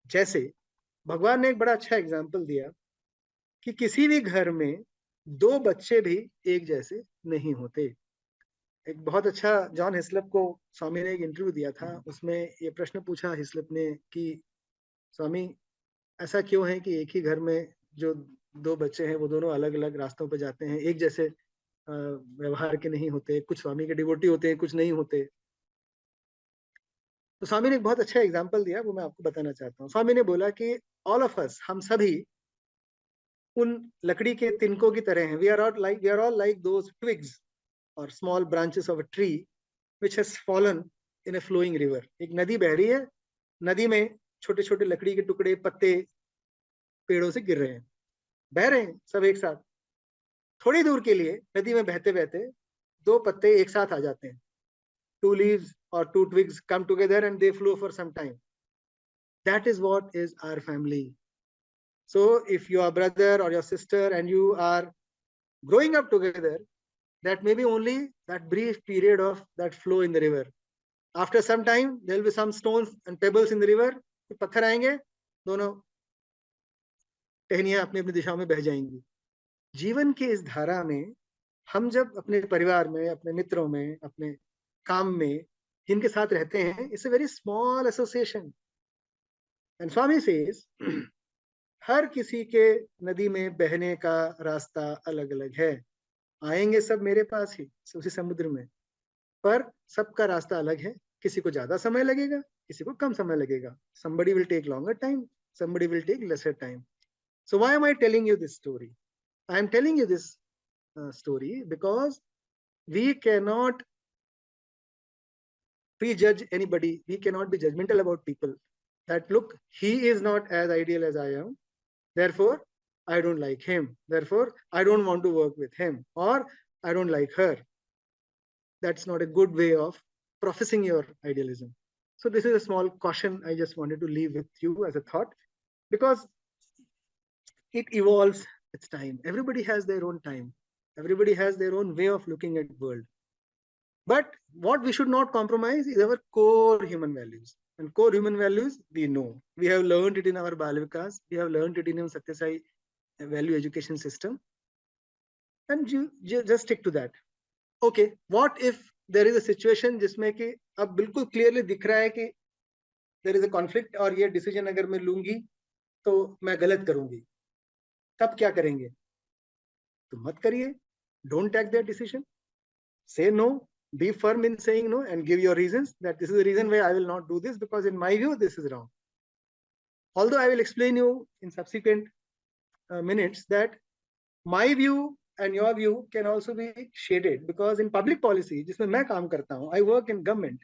Speaker 2: जैसे भगवान ने एक बड़ा अच्छा एग्जाम्पल दिया कि किसी भी घर में दो बच्चे भी एक जैसे नहीं होते. एक बहुत अच्छा जॉन हिस्लप को स्वामी ने एक इंटरव्यू दिया था, उसमें ये प्रश्न पूछा हिस्लप ने कि स्वामी ऐसा क्यों है कि एक ही घर में जो दो बच्चे हैं वो दोनों अलग अलग रास्तों पर जाते हैं, एक जैसे व्यवहार के नहीं होते, कुछ स्वामी के डिवोटी होते हैं, कुछ नहीं होते. तो स्वामी ने एक बहुत अच्छा एग्जाम्पल दिया, वो मैं आपको बताना चाहता हूँ. स्वामी ने बोला कि ऑल ऑफ अस, हम सभी उन लकड़ी के तिनकों की तरह हैं. We are all like those twigs और small branches of a tree which has fallen in a flowing river. एक नदी बह रही है, नदी में छोटे छोटे लकड़ी के टुकड़े, पत्ते पेड़ों से गिर रहे हैं, बह रहे हैं सब एक साथ. थोड़ी दूर के लिए नदी में बहते बहते दो पत्ते एक साथ आ जाते हैं. Two leaves or two twigs come together and they flow for some time. That is what is our family. So if your brother or your sister and you are growing up together, that may be only that brief period of that flow in the river. After some time there will be some stones and pebbles in the river. पत्थर आएंगे, दोनों टहनियां अपनी अपनी दिशाओं में बह जाएंगी. जीवन की इस धारा में हम जब अपने परिवार में, अपने मित्रों में, अपने काम में जिनके साथ रहते हैं, it's a very small association. And Swami says हर किसी के नदी में बहने का रास्ता अलग अलग है. आएंगे सब मेरे पास ही उसी समुद्र में, पर सबका रास्ता अलग है. किसी को ज्यादा समय लगेगा, किसी को कम समय लगेगा. somebody will take longer time, somebody will take lesser time. So why am I telling you this story? I am telling you this story because we cannot prejudge anybody. We cannot be judgmental about people. That look, he is not as ideal as I am, therefore I don't like him, therefore I don't want to work with him, or I don't like her. That's not a good way of professing your idealism. So this is a small caution I just wanted to leave with you as a thought, because it evolves with time. Everybody has their own time. Everybody has their own way of looking at the world. But what we should not compromise is our core human values. And core human values, we know. We have learned it in our Bal Vikas. We have learned it in our Satya Sai value education system. And you just stick to that. Okay, what if there is a situation जिसमें कि अब बिल्कुल clearly दिख रहा है कि there is a conflict और ये decision अगर मैं लूंगी तो मैं गलत करूंगी, तब क्या करेंगे? तो मत करिए. Don't take that decision. Say no. Be firm in saying no and give your reasons that this is the reason why I will not do this, because in my view this is wrong. Although I will explain you in subsequent minutes that my view and your view can also be shaded, because in public policy, जिसमें मैं काम करता हूँ, I work in government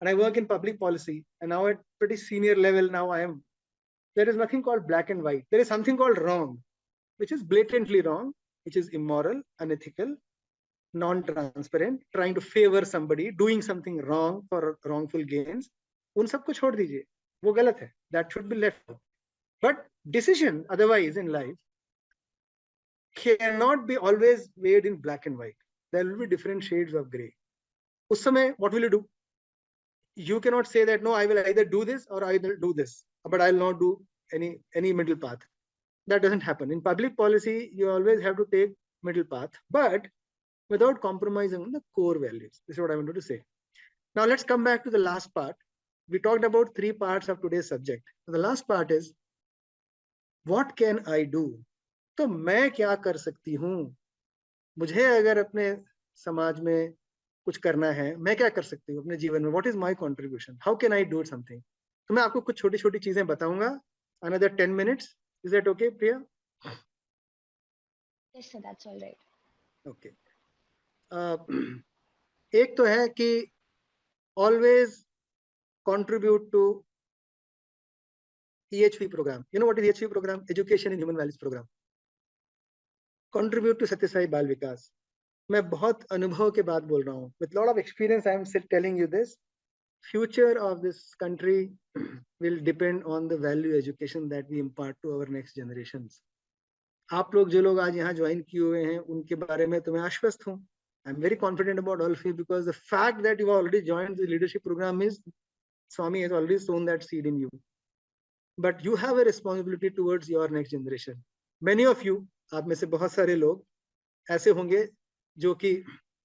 Speaker 2: and I work in public policy, and now at pretty senior level now I am. There is nothing called black and white. There is something called wrong, which is blatantly wrong, which is immoral, unethical, non-transparent, trying to favor somebody, doing something wrong for wrongful gains. उन सबको छोड़ दीजिए, वो गलत है. That should be left. But decision otherwise in life cannot be always weighed in black and white. There will be different shades of gray. उस समय what will you do? you cannot say that, no, I will either do this or I will do this, but I'll not do any middle path. That doesn't happen. In public policy, you always have to take middle path, but without compromising on the core values. This is what I wanted to say. Now let's come back to the last part. We talked about 3 parts of today's subject. The last part is, what can I do? तो मैं क्या कर सकती हूँ? मुझे अगर अपने समाज में कुछ करना है, मैं क्या कर सकती हूँ अपने जीवन में? What is my contribution? How can I do something? तो मैं आपको कुछ छोटी-छोटी चीजें बताऊंगा. Another 10 minutes. Is that okay, Priya?
Speaker 1: Yes, sir, that's all right.
Speaker 2: Okay. एक तो है कि always contribute to EHV program. You know what is EHV program? Education and Human Values Program. Contribute to Satya Sai Bal Vikas. मैं बहुत अनुभव के बाद बोल रहा हूँ. With lot of experience, I am still telling you this. Future of this country will depend on the value education that we impart to our next generations. आप लोग जो लोग आज यहाँ ज्वाइन किए हुए हैं, उनके बारे में तो मैं आश्वस्त हूँ. I'm very confident about all of you because the fact that you have already joined the leadership program is Swami has already sown that seed in you. But you have a responsibility towards your next generation. Many of you, आप में से बहुत सारे लोग ऐसे होंगे जो कि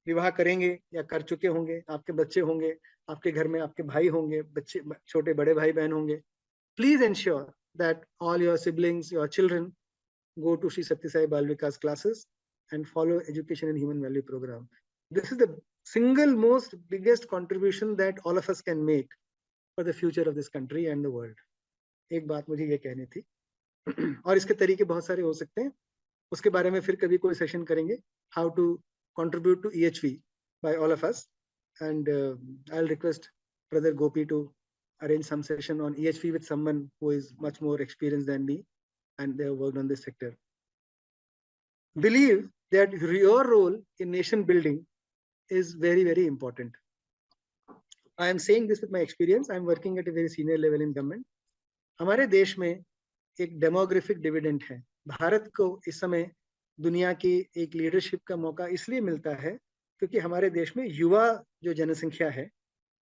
Speaker 2: विवाह करेंगे या कर चुके होंगे, आपके बच्चे होंगे, आपके घर में आपके भाई होंगे, बच्चे छोटे बड़े भाई बहन होंगे. Please ensure that all your siblings, your children go to Sri Satya Sai Bal Vikas classes and follow Education and Human Value Program. This is the single most biggest contribution that all of us can make for the future of this country and the world. एक बात मुझे ये कहनी थी. और इसके तरीके बहुत सारे हो सकते हैं, उसके बारे में फिर कभी कोई सेशन करेंगे. How to contribute to EHV by all of us, and I'll request Brother Gopi to arrange some session on EHV with someone who is much more experienced than me and they have worked on this sector. Believe that your role in nation building is very, very important. I am saying this with my experience. I am working at a very senior level in government. हमारे देश में एक demographic dividend है. भारत को इस समय दुनिया की एक लीडरशिप का मौका इसलिए मिलता है क्योंकि हमारे देश में युवा जो जनसंख्या है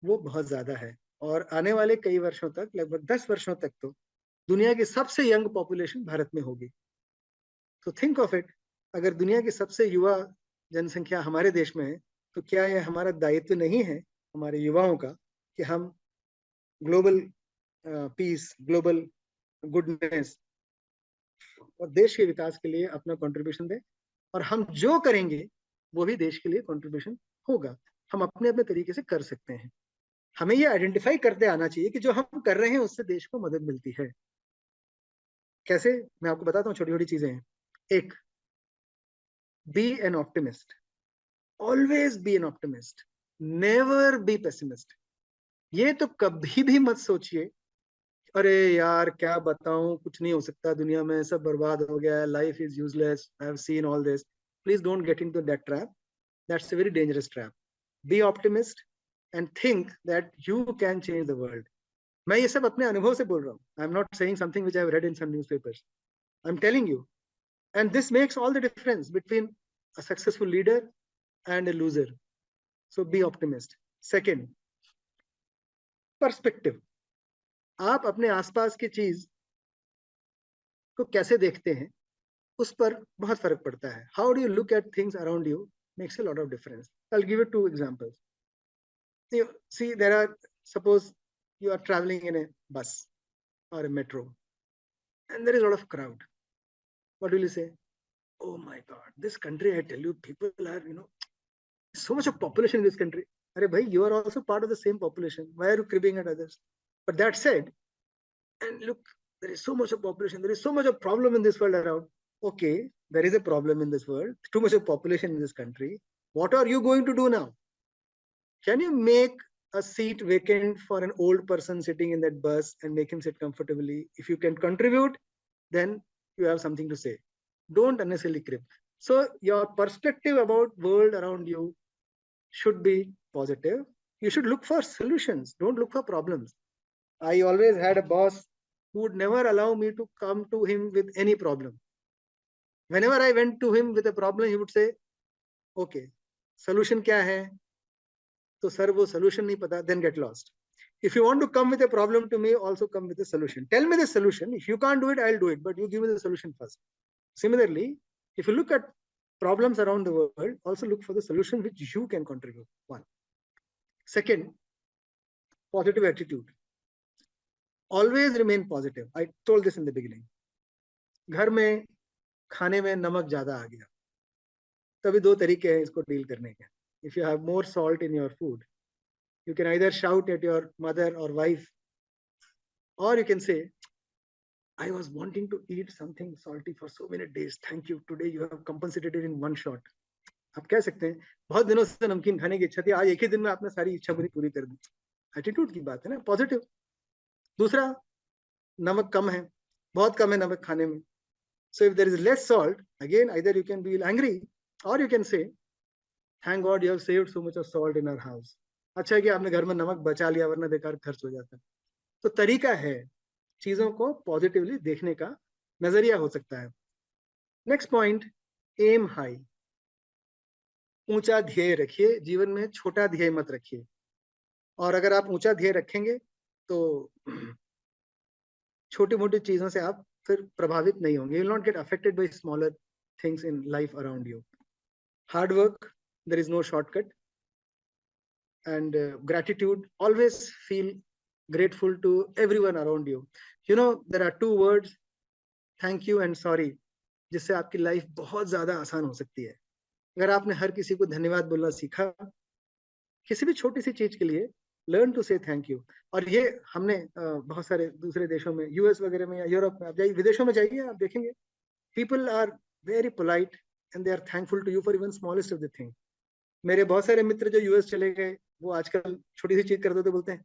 Speaker 2: वो बहुत ज्यादा है, और आने वाले कई वर्षों तक, लगभग 10 वर्षों तक तो दुनिया की सबसे यंग पॉपुलेशन भारत में होगी. तो थिंक ऑफ इट, अगर दुनिया की सबसे युवा जनसंख्या हमारे देश में है तो क्या यह हमारा दायित्व नहीं है हमारे युवाओं का कि हम ग्लोबल पीस, ग्लोबल गुडनेस और देश के विकास के लिए अपना कंट्रीब्यूशन दें? और हम जो करेंगे वो भी देश के लिए कंट्रीब्यूशन होगा. हम अपने अपने तरीके से कर सकते हैं. हमें ये आइडेंटिफाई करते आना चाहिए कि जो हम कर रहे हैं उससे देश को मदद मिलती है. कैसे, मैं आपको बताता हूँ. छोटी छोटी चीजें हैं. एक, be an optimist. Always be an optimist, never be pessimist. ये तो कभी भी मत सोचिए अरे यार क्या बताऊं, कुछ नहीं हो सकता दुनिया में, सब बर्बाद हो गया है, life is useless, I have seen all this. Please don't get into that trap. That's a very dangerous trap. Be optimist and think that you can change the world. मैं ये सब अपने अनुभव से बोल रहा हूँ. I am not saying something which I have read in some newspapers. I am telling you, and this makes all the difference between a successful leader and a loser. So B optimist. Second, perspective. आप अपने आसपास की चीज को कैसे देखते हैं उस पर बहुत फर्क पड़ता है. How do you look at things around you makes a lot of difference. I'll give you 2 examples. You see, there are, suppose you are traveling in a bus or a metro and there is a lot of crowd. What will you say? Oh my God, this country, I tell you, people are, so much of population in this country. Arey bhai, you are also part of the same population. Why are you cribbing at others? But that said, and look, there is so much of population, there is so much of problem in this world around. Okay, there is a problem in this world, too much of population in this country. What are you going to do now? Can you make a seat vacant for an old person sitting in that bus and make him sit comfortably? If you can contribute, then you have something to say. Don't unnecessarily crib. So your perspective about world around you should be positive. You should look for solutions. Don't look for problems. I always had a boss who would never allow me to come to him with any problem. Whenever I went to him with a problem, he would say, okay, solution क्या है? तो sir वो solution नहीं पता, then get lost. If you want to come with a problem to me, also come with a solution. Tell me the solution. If you can't do it, I'll do it, but you give me the solution first. Similarly, if you look at problems around the world, also look for the solution which you can contribute. One. Second, positive attitude. Always remain positive. I told this in the beginning. घर में खाने में नमक ज्यादा आ गया, तभी दो तरीके हैं इसको डील करने के. If you have more salt in your food, you can either shout at your mother or wife, or you can say, I was wanting to eat something salty for so many days. Thank you. Today you have compensated it in one shot. आप कह सकते हैं बहुत दिनों से नमकीन खाने की इच्छा थी, आज एक ही दिन में आपने सारी इच्छा पूरी कर दी. एटीट्यूड की बात है ना, पॉजिटिव. दूसरा, नमक कम है, बहुत कम है नमक खाने में. So if there is less salt, again either you can be angry or you can say, thank God you have saved so much of salt in our house. अच्छा है कि आपने घर में नमक बचा लिया, वरना बेकार खर्च हो जाता. तो तरीका है चीजों को पॉजिटिवली देखने का, नजरिया हो सकता है. Next point, aim high. ऊंचा ध्येय रखिए, जीवन में छोटा ध्येय मत रखिए. और अगर आप ऊंचा ध्येय रखेंगे तो छोटी मोटी चीजों से आप फिर प्रभावित नहीं होंगे. You will not get affected by smaller things in life around you. Hard work, there is no shortcut. And gratitude, always feel grateful to everyone around you. You know, there are two words, thank you and sorry, जिससे आपकी life बहुत ज्यादा आसान हो सकती है. अगर आपने हर किसी को धन्यवाद बोलना सीखा किसी भी छोटी सी चीज के लिए, लर्न टू से थैंक यू. और ये हमने बहुत सारे दूसरे देशों में, यूएस वगैरह में या यूरोप में, आप जाइए, विदेशों में जाइए, आप देखेंगे people are very polite and they are thankful to you for even smallest of the thing. मेरे बहुत सारे मित्र जो यूएस चले गए, वो आजकल छोटी सी चीज करते तो बोलते हैं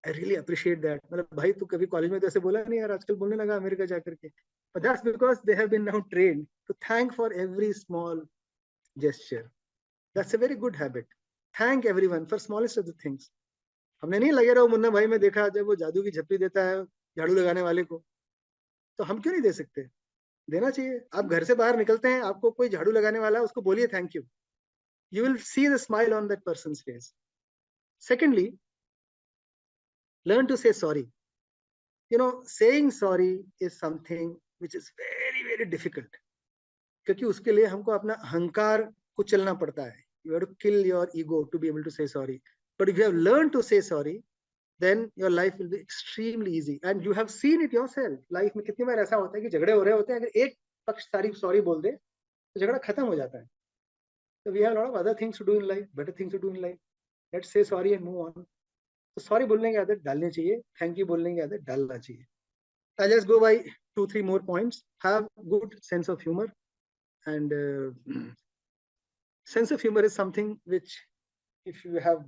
Speaker 2: आई रियली अप्रिशिएट दैट. मतलब भाई तू कभी कॉलेज में तो ऐसे बोला नहीं यार, आजकल बोलने लगा अमेरिका जाकर के. But that's because they have been now trained to thank for every small gesture. That's a very good habit. Thank everyone for smallest of the things. हमने नहीं लगे रहो. मुन्ना भाई में देखा जब वो जादू की झप्पी देता है झाड़ू लगाने वाले को, तो हम क्यों नहीं दे सकते? देना चाहिए. आप घर से बाहर निकलते हैं, आपको कोई झाड़ू लगाने वाला है, उसको बोलिए thank you. You will see the smile on that person's face. Secondly, learn to say sorry. You know, saying sorry is something which is very, very difficult. क्योंकि उसके लिए हमको अपना अहंकार को चलना पड़ता है. You have to kill your ego to be able to say sorry. But if you have learned to say sorry, then your life will be extremely easy. And you have seen it yourself. Life में कितनी बार ऐसा होता है कि झगड़े हो रहे होते हैं, अगर एक पक्ष सारी सॉरी बोल दे तो झगड़ा खत्म हो जाता है. So we have a lot of other things to do in life, better things to do in life. Let's say sorry and move on. So sorry बोलने की आदत डालनी चाहिए, thank you बोलने की आदत डालना चाहिए. I'll just go by 2-3 more points. Have good sense of humor, and sense of humor is something which, if you have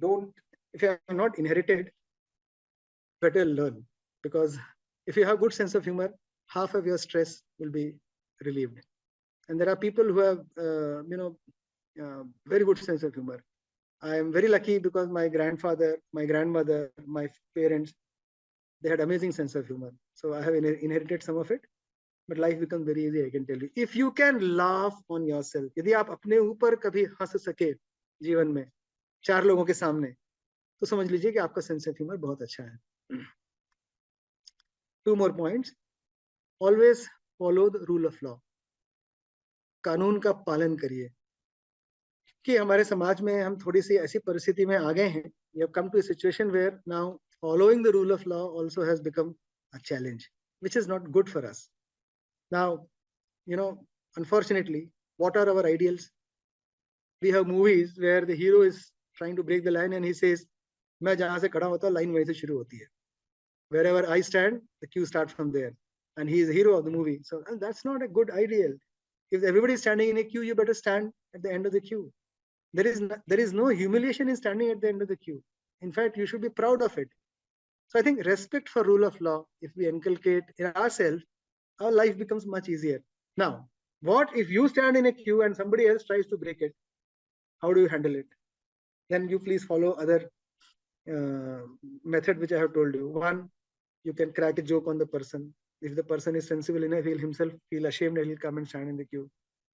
Speaker 2: not inherited, better learn, because if you have good sense of humor, half of your stress will be relieved. And there are people who have very good sense of humor. I am very lucky because my grandfather, my grandmother, my parents, they had amazing sense of humor. So I have inherited some of it, but life becomes very easy, I can tell you. If you can laugh on yourself, यदि आप अपने ऊपर कभी हंस सके जीवन में 4 लोगों के सामने, तो समझ लीजिए कि आपका सेंस ऑफ ह्यूमर बहुत अच्छा है. 2 more points. Always follow the rule of law. कानून का पालन करिए. कि हमारे समाज में हम थोड़ी सी ऐसी परिस्थिति में आ गए हैं, we have come to a situation where now following the rule of law also has become a challenge, which is not good for us. Now, you know, unfortunately, what are our ideals? We have movies where the hero is trying to break the line and he says, मैं जहाँ से खड़ा होता हूँ line वहीं से शुरू होती है. Wherever I stand, the queue starts from there, and he is the hero of the movie. So that's not a good ideal. If everybody is standing in a queue, you better stand at the end of the queue. There is no humiliation in standing at the end of the queue. In fact, you should be proud of it. So I think respect for rule of law, if we inculcate in ourselves, our life becomes much easier. Now, what if you stand in a queue and somebody else tries to break it? How do you handle it? Then you please follow other method which I have told you. One, you can crack a joke on the person. If the person is sensible enough, he'll himself feel ashamed and he'll come and stand in the queue.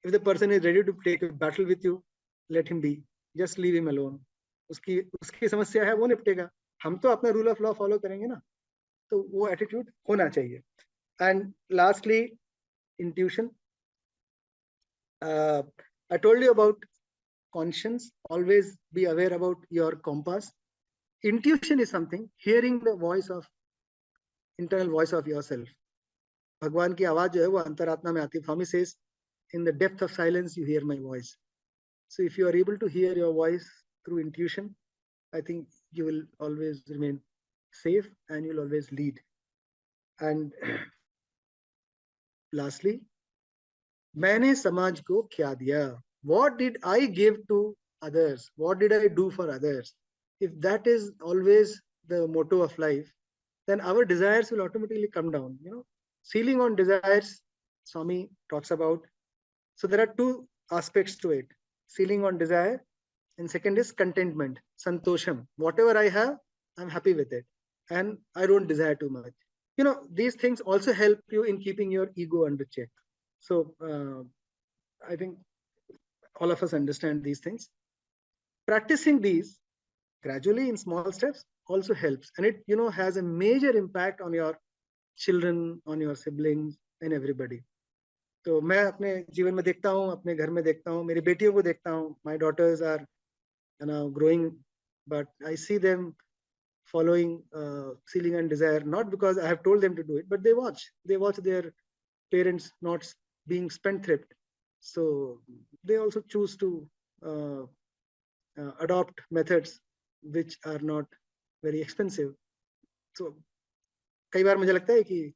Speaker 2: If the person is ready to take a battle with you, let him be. Just leave him alone. उसकी समस्या है वो निपटेगा. हम तो अपना rule of law follow करेंगे ना, तो वो एटीट्यूड होना चाहिए. And lastly, intuition. I told you about conscience. Always be aware about your compass. Intuition is something, hearing the voice of, internal voice of yourself. भगवान की आवाज जो है वो अंतरात्मा में आती है. Swami says, in the depth of silence you hear my voice. So if you are able to hear your voice through intuition, I think you will always remain safe and you'll always lead. And lastly, मैंने समाज को क्या दिया? What did I give to others? What did I do for others? If that is always the motto of life, then our desires will automatically come down. You know, ceiling on desires, Swami talks about. So there are two aspects to it: ceiling on desire, and second is contentment, santosham. Whatever I have, I'm happy with it, and I don't desire too much. You know, these things also help you in keeping your ego under check. So I think all of us understand these things. Practicing these gradually in small steps also helps, and it, you know, has a major impact on your children, on your siblings, and everybody. तो मैं अपने जीवन में देखता हूँ, अपने घर में देखता हूँ, मेरी बेटियों को देखता हूँ. My daughters are, you know, growing, but I see them following ceiling and desire, not because I have told them to do it, but they watch their parents not being spendthrift, so they also choose to adopt methods which are not very expensive. So कई बार मुझे लगता है कि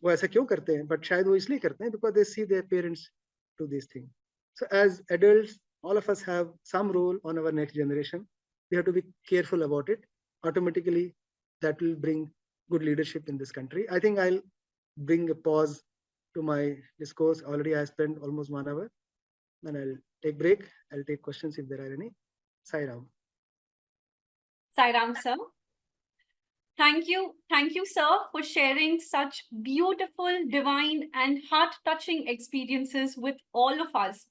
Speaker 2: वो ऐसा क्यों करते हैं, but शायद वो इसलिए करते हैं because they see their parents do these things. So as adults, all of us have some role on our next generation. We have to be careful about it. Automatically, that will bring good leadership in this country. I think I'll bring a pause to my discourse. Already I spent almost 1 hour. Then I'll take break. I'll take questions if there are any. Sai Ram.
Speaker 4: Sai Ram, sir. Thank you, sir, for sharing such beautiful, divine, and heart-touching experiences with all of us.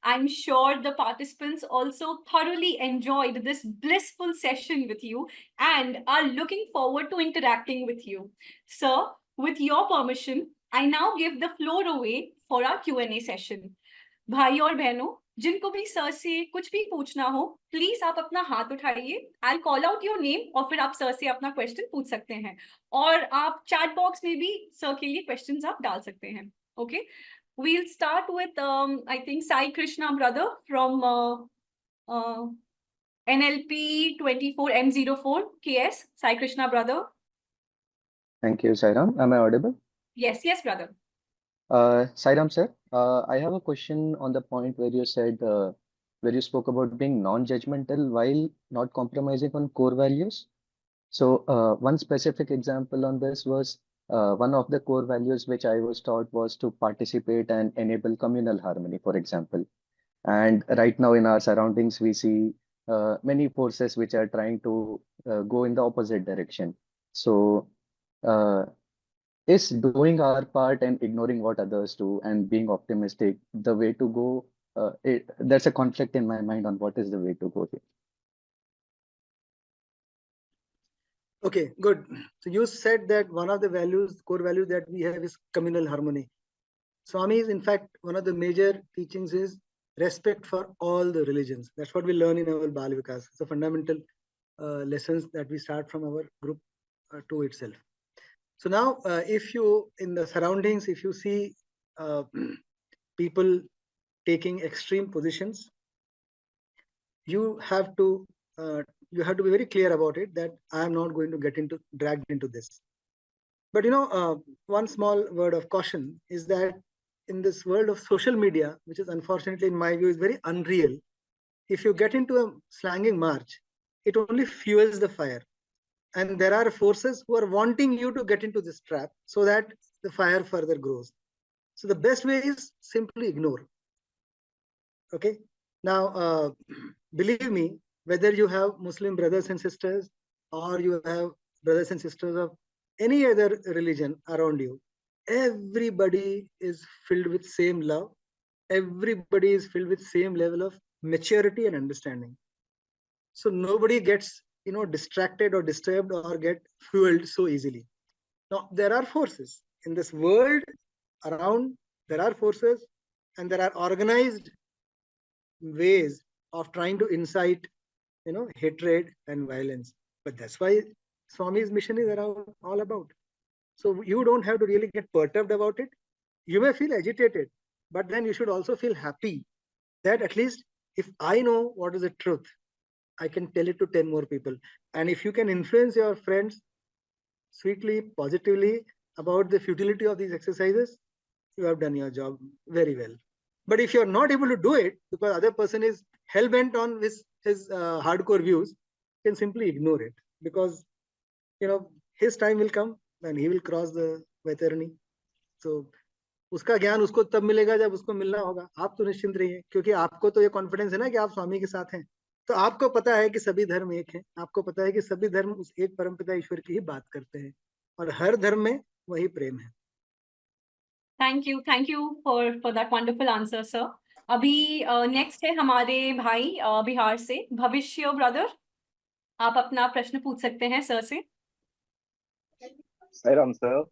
Speaker 4: I'm sure the participants also thoroughly enjoyed this blissful session with you and are looking forward to interacting with you. Sir, with your permission, I now give the floor away for our Q&A session. भाई और बहनों, जिनको भी sir से कुछ भी पूछना हो, प्लीज आप अपना हाथ उठाइए. I call out your name और फिर आप सर से अपना क्वेश्चन पूछ सकते हैं, और आप चैट बॉक्स में भी सर के लिए क्वेश्चंस आप डाल सकते हैं. Okay, we'll start with I think Sai Krishna brother from NLP 24M04 KS. Sai Krishna brother.
Speaker 6: Thank you, Sai Ram. Am I audible?
Speaker 4: Yes, brother.
Speaker 6: Sai Ram sir, I have a question on the point where you said, where you spoke about being non-judgmental while not compromising on core values. So one specific example on this was one of the core values which I was taught was to participate and enable communal harmony, for example. And right now in our surroundings, we see many forces which are trying to go in the opposite direction. So is doing our part and ignoring what others do and being optimistic the way to go? There's a conflict in my mind on what is the way to go here.
Speaker 2: Okay, good. So you said that one of the values, core values that we have is communal harmony. Swami's, in fact, one of the major teachings is respect for all the religions. That's what we learn in our Bal Vikas. It's a fundamental lessons that we start from our group 2 itself. So now, if you, in the surroundings, if you see people taking extreme positions, you have to be very clear about it, that I am not going to get dragged into this. But you know, one small word of caution is that in this world of social media, which is unfortunately in my view is very unreal, if you get into a slanging march, it only fuels the fire. And there are forces who are wanting you to get into this trap so that the fire further grows. So the best way is simply ignore. Okay. Now, believe me, whether you have Muslim brothers and sisters or you have brothers and sisters of any other religion around you, everybody is filled with same love. Everybody is filled with same level of maturity and understanding. So nobody gets distracted or disturbed or get fueled so easily. Now, there are forces in this world around, there are forces, and there are organized ways of trying to incite, hatred and violence. But that's why Swami's mission is around all about. So you don't have to really get perturbed about it. You may feel agitated, but then you should also feel happy that at least if I know what is the truth, I can tell it to 10 more people. And if you can influence your friends sweetly, positively about the futility of these exercises, you have done your job very well. But if you're not able to do it because other person is hell-bent on his hardcore views, you can simply ignore it, because his time will come and he will cross the Vaitharani. So उसका ज्ञान उसको तब मिलेगा जब उसको मिलना होगा. आप तो निश्चिंत रहिए, क्योंकि आपको तो ये कॉन्फिडेंस है ना कि आप स्वामी के साथ हैं. तो आपको पता है कि सभी धर्म एक हैं, आपको पता है कि सभी धर्म उस एक परमपिता ईश्वर की ही बात करते हैं, और हर धर्म में वही प्रेम है.
Speaker 4: Thank you for that wonderful answer, sir. अभी next है हमारे भाई बिहार से भविष्य ब्रदर. आप अपना प्रश्न पूछ सकते हैं सर से.
Speaker 7: Sairam sir.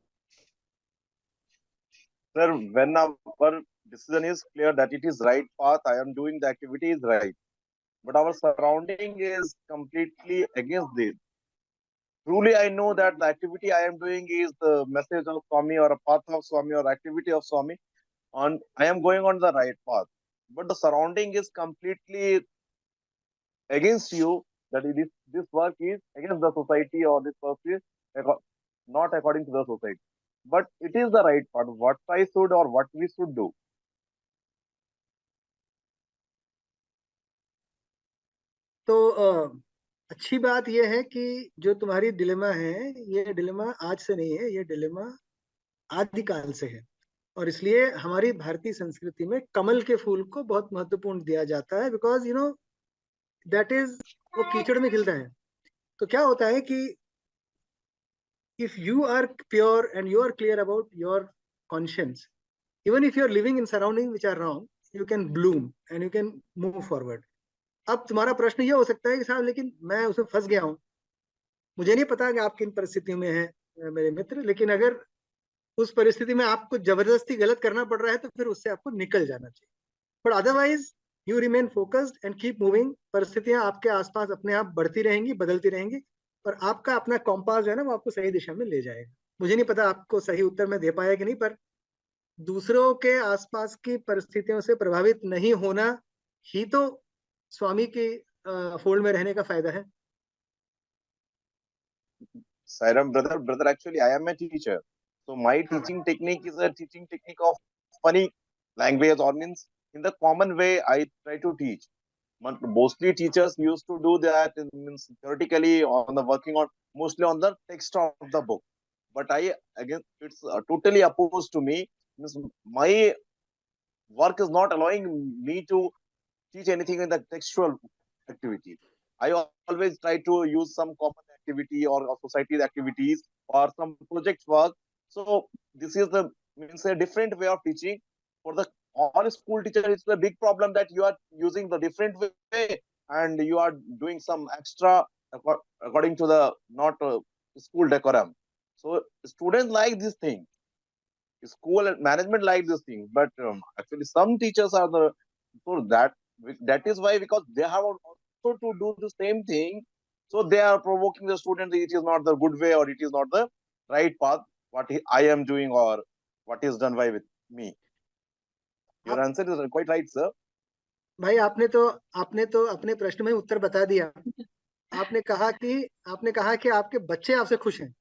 Speaker 7: Sir, when our decision is clear that it is right path, I am doing the activity is right, but our surrounding is completely against this. Truly, I know that the activity I am doing is the message of Swami or a path of Swami or activity of Swami, and I am going on the right path. But the surrounding is completely against you, that this work is against the society, or this work is not according to the society. But it is the right path. What I should or what we should do.
Speaker 2: तो अच्छी बात यह है कि जो तुम्हारी dilemma है, ये डिलेमा आज से नहीं है, ये डिलेमा आदिकाल से है. और इसलिए हमारी भारतीय संस्कृति में कमल के फूल को बहुत महत्वपूर्ण दिया जाता है, बिकॉज दैट इज, वो कीचड़ में खिलता है. तो क्या होता है कि if you are pure and you are clear about your conscience, even if you are living in surroundings which are wrong, you can bloom and you can move forward. अब तुम्हारा प्रश्न ये हो सकता है कि साहब लेकिन मैं उसमें फंस गया हूँ, मुझे नहीं पता कि आप किन परिस्थितियों में हैं मेरे मित्र, लेकिन अगर उस परिस्थिति में आपको जबरदस्ती गलत करना पड़ रहा है तो फिर उससे आपको निकल जाना चाहिए. But otherwise you remain focused and keep moving. परिस्थितियां आपके आसपास अपने आप बढ़ती रहेंगी, बदलती रहेंगी, और आपका अपना कॉम्पास जो है ना, वो आपको सही दिशा में ले जाएगा. मुझे नहीं पता आपको सही उत्तर में दे पाया कि नहीं, पर दूसरों के आसपास की परिस्थितियों से प्रभावित नहीं होना ही तो स्वामी के फोल्ड में रहने का फायदा है.
Speaker 7: Sairam brother, actually I am a teacher, so my teaching technique is a teaching technique of funny language, or means in the common way I try to teach. Mostly teachers used to do that, means theoretically on the working on mostly on the text of the book. But again, it's totally opposed to me. Means my work is not allowing me to teach anything in the textual activity. I always try to use some common activity or society activities or some project work. So this is the means a different way of teaching. For the all school teacher, it's a big problem that you are using the different way and you are doing some extra according to the not school decorum. So students like this thing. School and management like this thing, but actually some teachers are the, so that is why, because they have also to do the same thing, so they are provoking the students. It is not the good way, or it is not the right path what I am doing, or what is done by with me. Your answer is quite right, sir.
Speaker 2: भाई आपने तो अपने प्रश्न में उत्तर बता दिया. आपने कहा कि आपके बच्चे आपसे खुश हैं.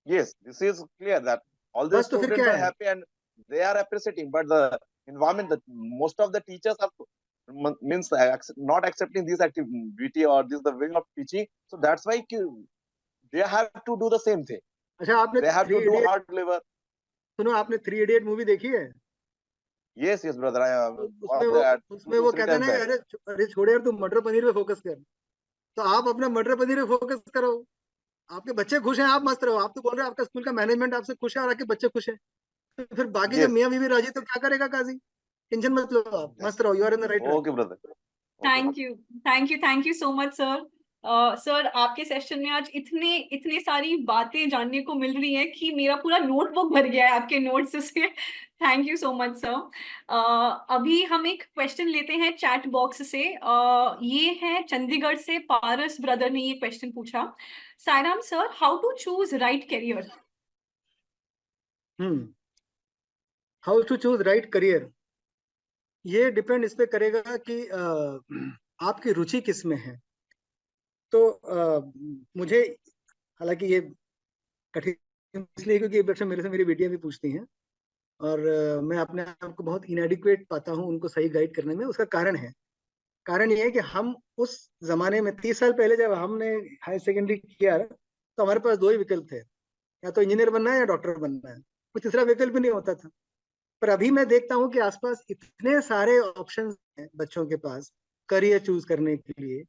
Speaker 7: Yes, this is clear that all the students are happy and they are appreciating, but the environment, that most of the teachers are means not accepting this activity or this the way of teaching. So that's why they have to do the same thing.
Speaker 2: अच्छा, आपने
Speaker 7: they have to do hard labor.
Speaker 2: सुनो, आपने 3 Idiot movie देखी है?
Speaker 7: Yes, brother.
Speaker 2: उसमें वो कहते हैं ना, अरे छोड़ यार, तू मटर पनीर पे फोकस कर. तो आप अपना मटर पनीर पे फोकस करो, आपके बच्चे खुश हैं, आप मस्त रहो. आप तो बोल रहे हैं आपका स्कूल का मैनेजमेंट आपसे खुश है और आपके बच्चे खुश हैं, तो फिर बाकी जब मियां बीवी राजी तो क्या करेगा काजी? टेंशन मत लो, आप मस्त रहो. You are in the right track.
Speaker 7: Okay, brother.
Speaker 4: Thank you so much, sir. Sir आपके सेशन में आज इतने इतने सारी बातें जानने को मिल रही हैं कि मेरा पूरा नोटबुक भर गया है आपके नोट्स से। Thank you so much sir. अभी हम एक क्वेश्चन लेते हैं चैट बॉक्स से। ये है चंडीगढ़ से पारस ब्रदर ने ये क्वेश्चन पूछा। Sairam sir, how to choose right career?
Speaker 2: How to choose right career, ये डिपेंड इस पे करेगा कि आपकी रुचि किस में है। तो मुझे, हालांकि ये कठिन इसलिए क्योंकि बच्चे मेरे से मेरी बेटियां भी पूछती हैं और मैं अपने आप को बहुत इनएडिक्वेट पाता हूँ उनको सही गाइड करने में। उसका कारण ये है कि हम उस जमाने में 30 साल पहले जब हमने हायर सेकेंडरी किया तो हमारे पास दो ही विकल्प थे, या तो इंजीनियर बनना है या डॉक्टर बनना है, कोई तीसरा विकल्प भी नहीं होता था। पर अभी मैं देखता हूँ कि आसपास इतने सारे ऑप्शंस हैं बच्चों के पास करियर चूज करने के लिए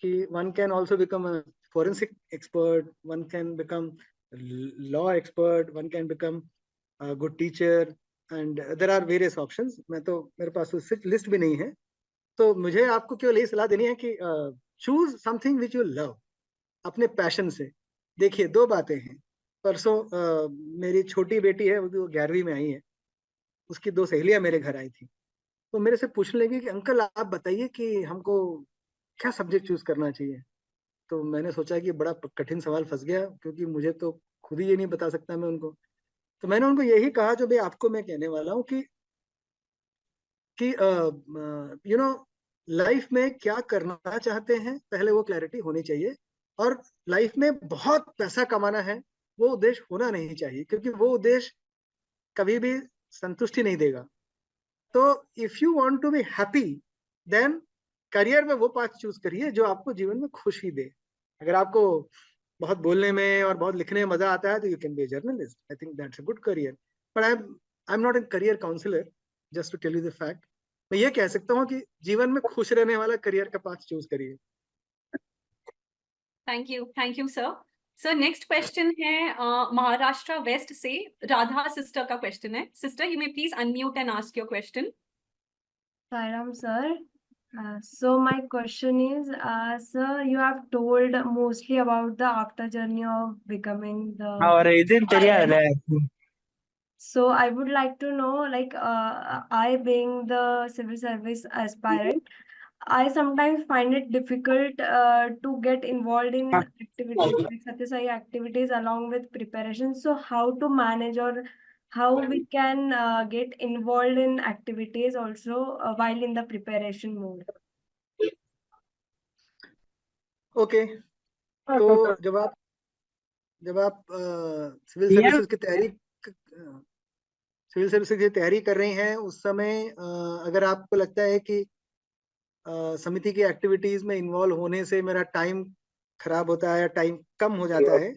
Speaker 2: कि one can also become a forensic expert, one can become law expert, one can become good teacher, and there are various options. मैं तो, मेरे पास लिस्ट भी नहीं है। तो मुझे आपको केवल यही सलाह देनी है कि choose something which you love, अपने पैशन से। देखिए, दो बातें हैं। परसों मेरी छोटी बेटी है, वो 11वीं में आई है, उसकी दो सहेलियां मेरे घर आई थी, तो मेरे से पूछने लगी कि अंकल आप बताइए कि हमको क्या सब्जेक्ट चूज करना चाहिए। तो मैंने सोचा कि बड़ा कठिन सवाल, फंस गया, क्योंकि मुझे तो खुद ही ये नहीं बता सकता मैं उनको। तो मैंने उनको यही कहा जो भाई आपको मैं कहने वाला हूँ कि यू नो, लाइफ में क्या करना चाहते हैं पहले वो क्लैरिटी होनी चाहिए। और लाइफ में बहुत पैसा कमाना है वो उद्देश्य होना नहीं चाहिए, क्योंकि वो उद्देश्य कभी भी संतुष्टि नहीं देगा। तो if you want to be happy, then career में वो पाथ चूज करिए जो आपको जीवन में खुशी दे। अगर आपको बहुत बोलने में और बहुत लिखने में मजा आता है तो you can be a journalist, I think that's a good career. But I am not a career counsellor, just to tell you the fact. मैं ये कह सकता हूँ कि जीवन में खुश रहने वाला करियर का पाथ चूज करिए।
Speaker 4: Thank you sir. Sir next question है महाराष्ट्र वेस्ट से राधा सिस्टर का क्वेश्चन है। Sister, you may please unmute and ask your question.
Speaker 8: Sairam sir, so my question is, sir, you have told mostly about the after journey of becoming the. So I would like to know, like, I being the civil service aspirant, I sometimes find it difficult to get involved in activities, like Satyasai activities along with preparation. So how to manage, or how we can get involved in activities also while in the preparation mode?
Speaker 2: Okay, तो जब आप civil services की तैयारी कर रही हैं, उस समय अगर आपको लगता है कि समिति की एक्टिविटीज में इन्वॉल्व होने से मेरा टाइम खराब होता है या टाइम कम हो जाता है,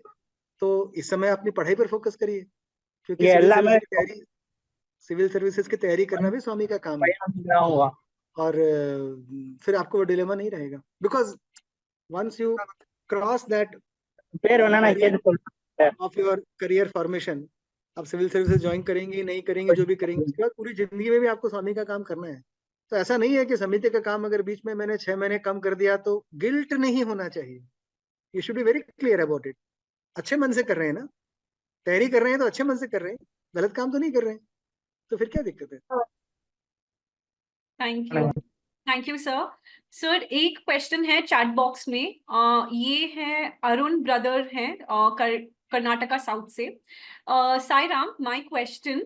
Speaker 2: तो इस समय अपनी पढ़ाई पर फोकस करिए, क्योंकि सिविल सर्विसेज की तैयारी करना भी स्वामी का काम है। और फिर आपको वो डिलेमा नहीं रहेगा, because once you cross that of your career formation, आप सिविल सर्विसेज ज्वाइन करेंगे नहीं करेंगे, जो भी करेंगे, उसके बाद पूरी जिंदगी में भी आपको स्वामी का काम करना है। तो ऐसा नहीं है कि समिति का काम अगर बीच में मैंने 6 महीने कम कर दिया तो गिल्ट नहीं होना चाहिए। You should be very clear about it. अच्छे मन से कर रहे हैं ना, तैयारी कर रहे हैं तो अच्छे मन से कर रहे हैं, गलत काम तो नहीं कर रहे हैं, तो फिर क्या दिक्कत है।
Speaker 4: Thank you sir. सर एक क्वेश्चन है चैट बॉक्स में, ये है अरुण ब्रदर है कर्नाटका साउथ से। Sairam, my question,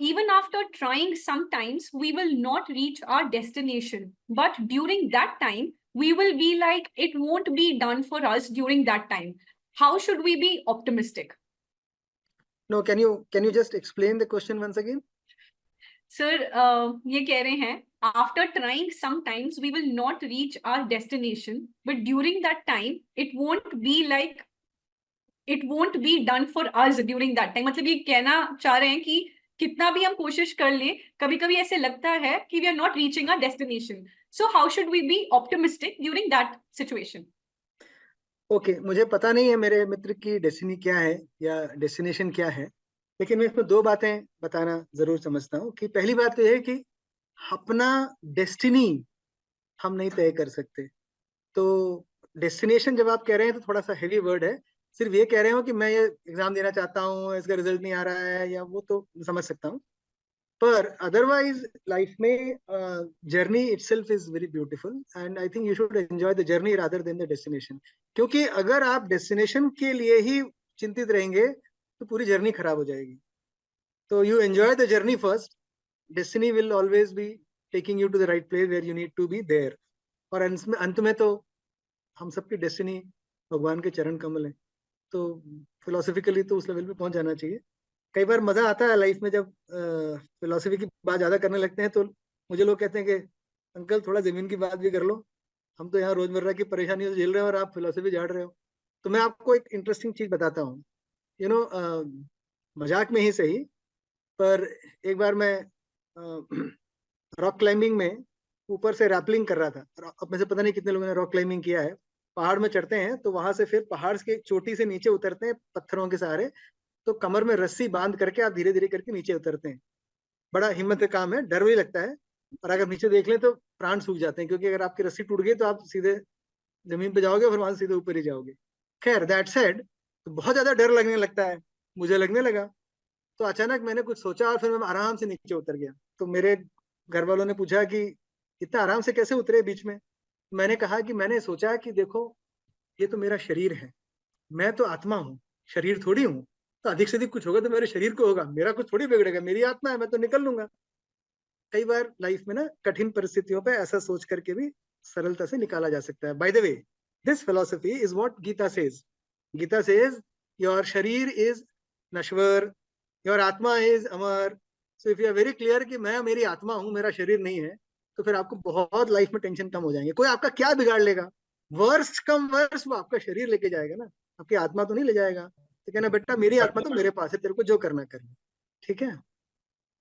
Speaker 4: even after trying sometimes we will not reach our destination, but during that time we will be like it won't be done for us during that time. How should we be optimistic?
Speaker 2: No, can you just explain the question once again?
Speaker 4: Sir, ये कह रहे हैं after trying sometimes we will not reach our destination, but during that time it won't be done for us during that time. मतलब ये कहना चाह रहे हैं कि कितना भी हम कोशिश कर लें, कभी कभी ऐसे लगता है कि we are not reaching our destination. So how should we be optimistic during that situation?
Speaker 2: Okay, मुझे पता नहीं है मेरे मित्र की डेस्टिनी क्या है या डेस्टिनेशन क्या है, लेकिन मैं इसमें दो बातें बताना जरूर समझता हूँ। कि पहली बात तो यह है कि अपना डेस्टिनी हम नहीं तय कर सकते। तो डेस्टिनेशन जब आप कह रहे हैं तो थोड़ा सा हेवी वर्ड है। सिर्फ ये कह रहे हो कि मैं ये एग्जाम देना चाहता हूँ, इसका रिजल्ट नहीं आ रहा है, या वो तो समझ सकता हूँ। पर अदरवाइज लाइफ में journey itself is very beautiful, and I think you should enjoy the journey rather than the destination. क्योंकि अगर आप डेस्टिनेशन के लिए ही चिंतित रहेंगे तो पूरी जर्नी खराब हो जाएगी। तो you enjoy the journey first, destiny will always be taking you to the right place where you need to be there. और अंत में तो हम सबकी डेस्टिनी भगवान के चरण कमल है, तो फिलोसफिकली तो उस लेवल पे पहुंच जाना चाहिए। कई बार मजा आता है लाइफ में जब फिलोसफी की बात ज्यादा करने लगते हैं, तो मुझे लोग कहते हैं कि अंकल थोड़ा जमीन की बात भी कर लो, हम तो यहाँ रोजमर्रा की परेशानियों से झेल रहे हो और आप फिलोसफी झाड़ रहे हो। तो मैं आपको एक इंटरेस्टिंग चीज बताता हूँ, यू नो, मजाक में ही सही, पर एक बार मैं रॉक क्लाइंबिंग में ऊपर से रैपलिंग कर रहा था। अब में से पता नहीं कितने लोगों ने रॉक क्लाइंबिंग किया है। पहाड़ में चढ़ते हैं तो वहां से फिर पहाड़ की चोटी से नीचे उतरते हैं पत्थरों के सहारे, तो कमर में रस्सी बांध करके आप धीरे धीरे करके नीचे उतरते हैं। बड़ा हिम्मत का काम है, डर भी लगता है, और अगर नीचे देख लें तो प्राण सूख जाते हैं, क्योंकि अगर आपकी रस्सी टूट गई तो आप सीधे जमीन पे जाओगे, फिर वहां से सीधे ऊपर ही जाओगे। खैर दैट सेड, तो बहुत ज्यादा डर लगने लगता है, मुझे लगने लगा। तो अचानक मैंने कुछ सोचा और फिर मैं आराम से नीचे उतर गया। तो मेरे घर वालों ने पूछा कि इतना आराम से कैसे उतरे बीच में। मैंने कहा कि मैंने सोचा कि देखो, ये तो मेरा शरीर है, मैं तो आत्मा हूँ, शरीर थोड़ी हूँ। तो अधिक से अधिक कुछ होगा तो मेरे शरीर को होगा, मेरा कुछ थोड़ी बिगड़ेगा, मेरी आत्मा है, मैं तो निकल लूंगा। कई बार लाइफ में ना कठिन परिस्थितियों पे ऐसा सोच करके भी सरलता से निकाला जा सकता है। By the way, this philosophy is what Gita says. Gita says your शरीर इज नश्वर, योर आत्मा इज अमर। So if you are very clear कि मैं मेरी आत्मा हूँ, मेरा शरीर नहीं है, तो फिर आपको बहुत लाइफ में टेंशन कम हो जाएंगे। कोई आपका क्या बिगाड़ लेगा, वर्स्ट कम वर्स्ट वो आपका शरीर लेके जाएगा ना, आपकी आत्मा तो नहीं ले जाएगा। तो कहना बेटा मेरी आत्मा तो मेरे पास है, तेरे को जो करना कर। ठीक है।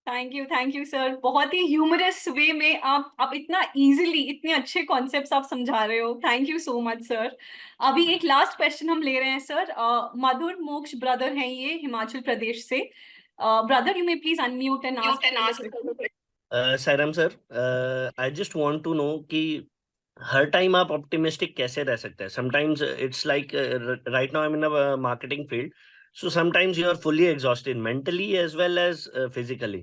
Speaker 4: Thank you sir. बहुत ही ह्यूमरस वे में आप इतना इजीली इतने अच्छे कॉन्सेप्ट्स आप समझा रहे हो। Thank you so much sir. अभी एक लास्ट क्वेश्चन हम ले रहे हैं सर। मधुर मोक्ष ब्रदर हैं ये हिमाचल प्रदेश से। Brother you may please unmute and ask.
Speaker 9: Sairam sir, I just want to know कि हर टाइम आप ऑप्टिमिस्टिक कैसे रह सकते हैं? Sometimes it's like right now I am in a marketing field, so sometimes you are fully exhausted mentally as well as physically.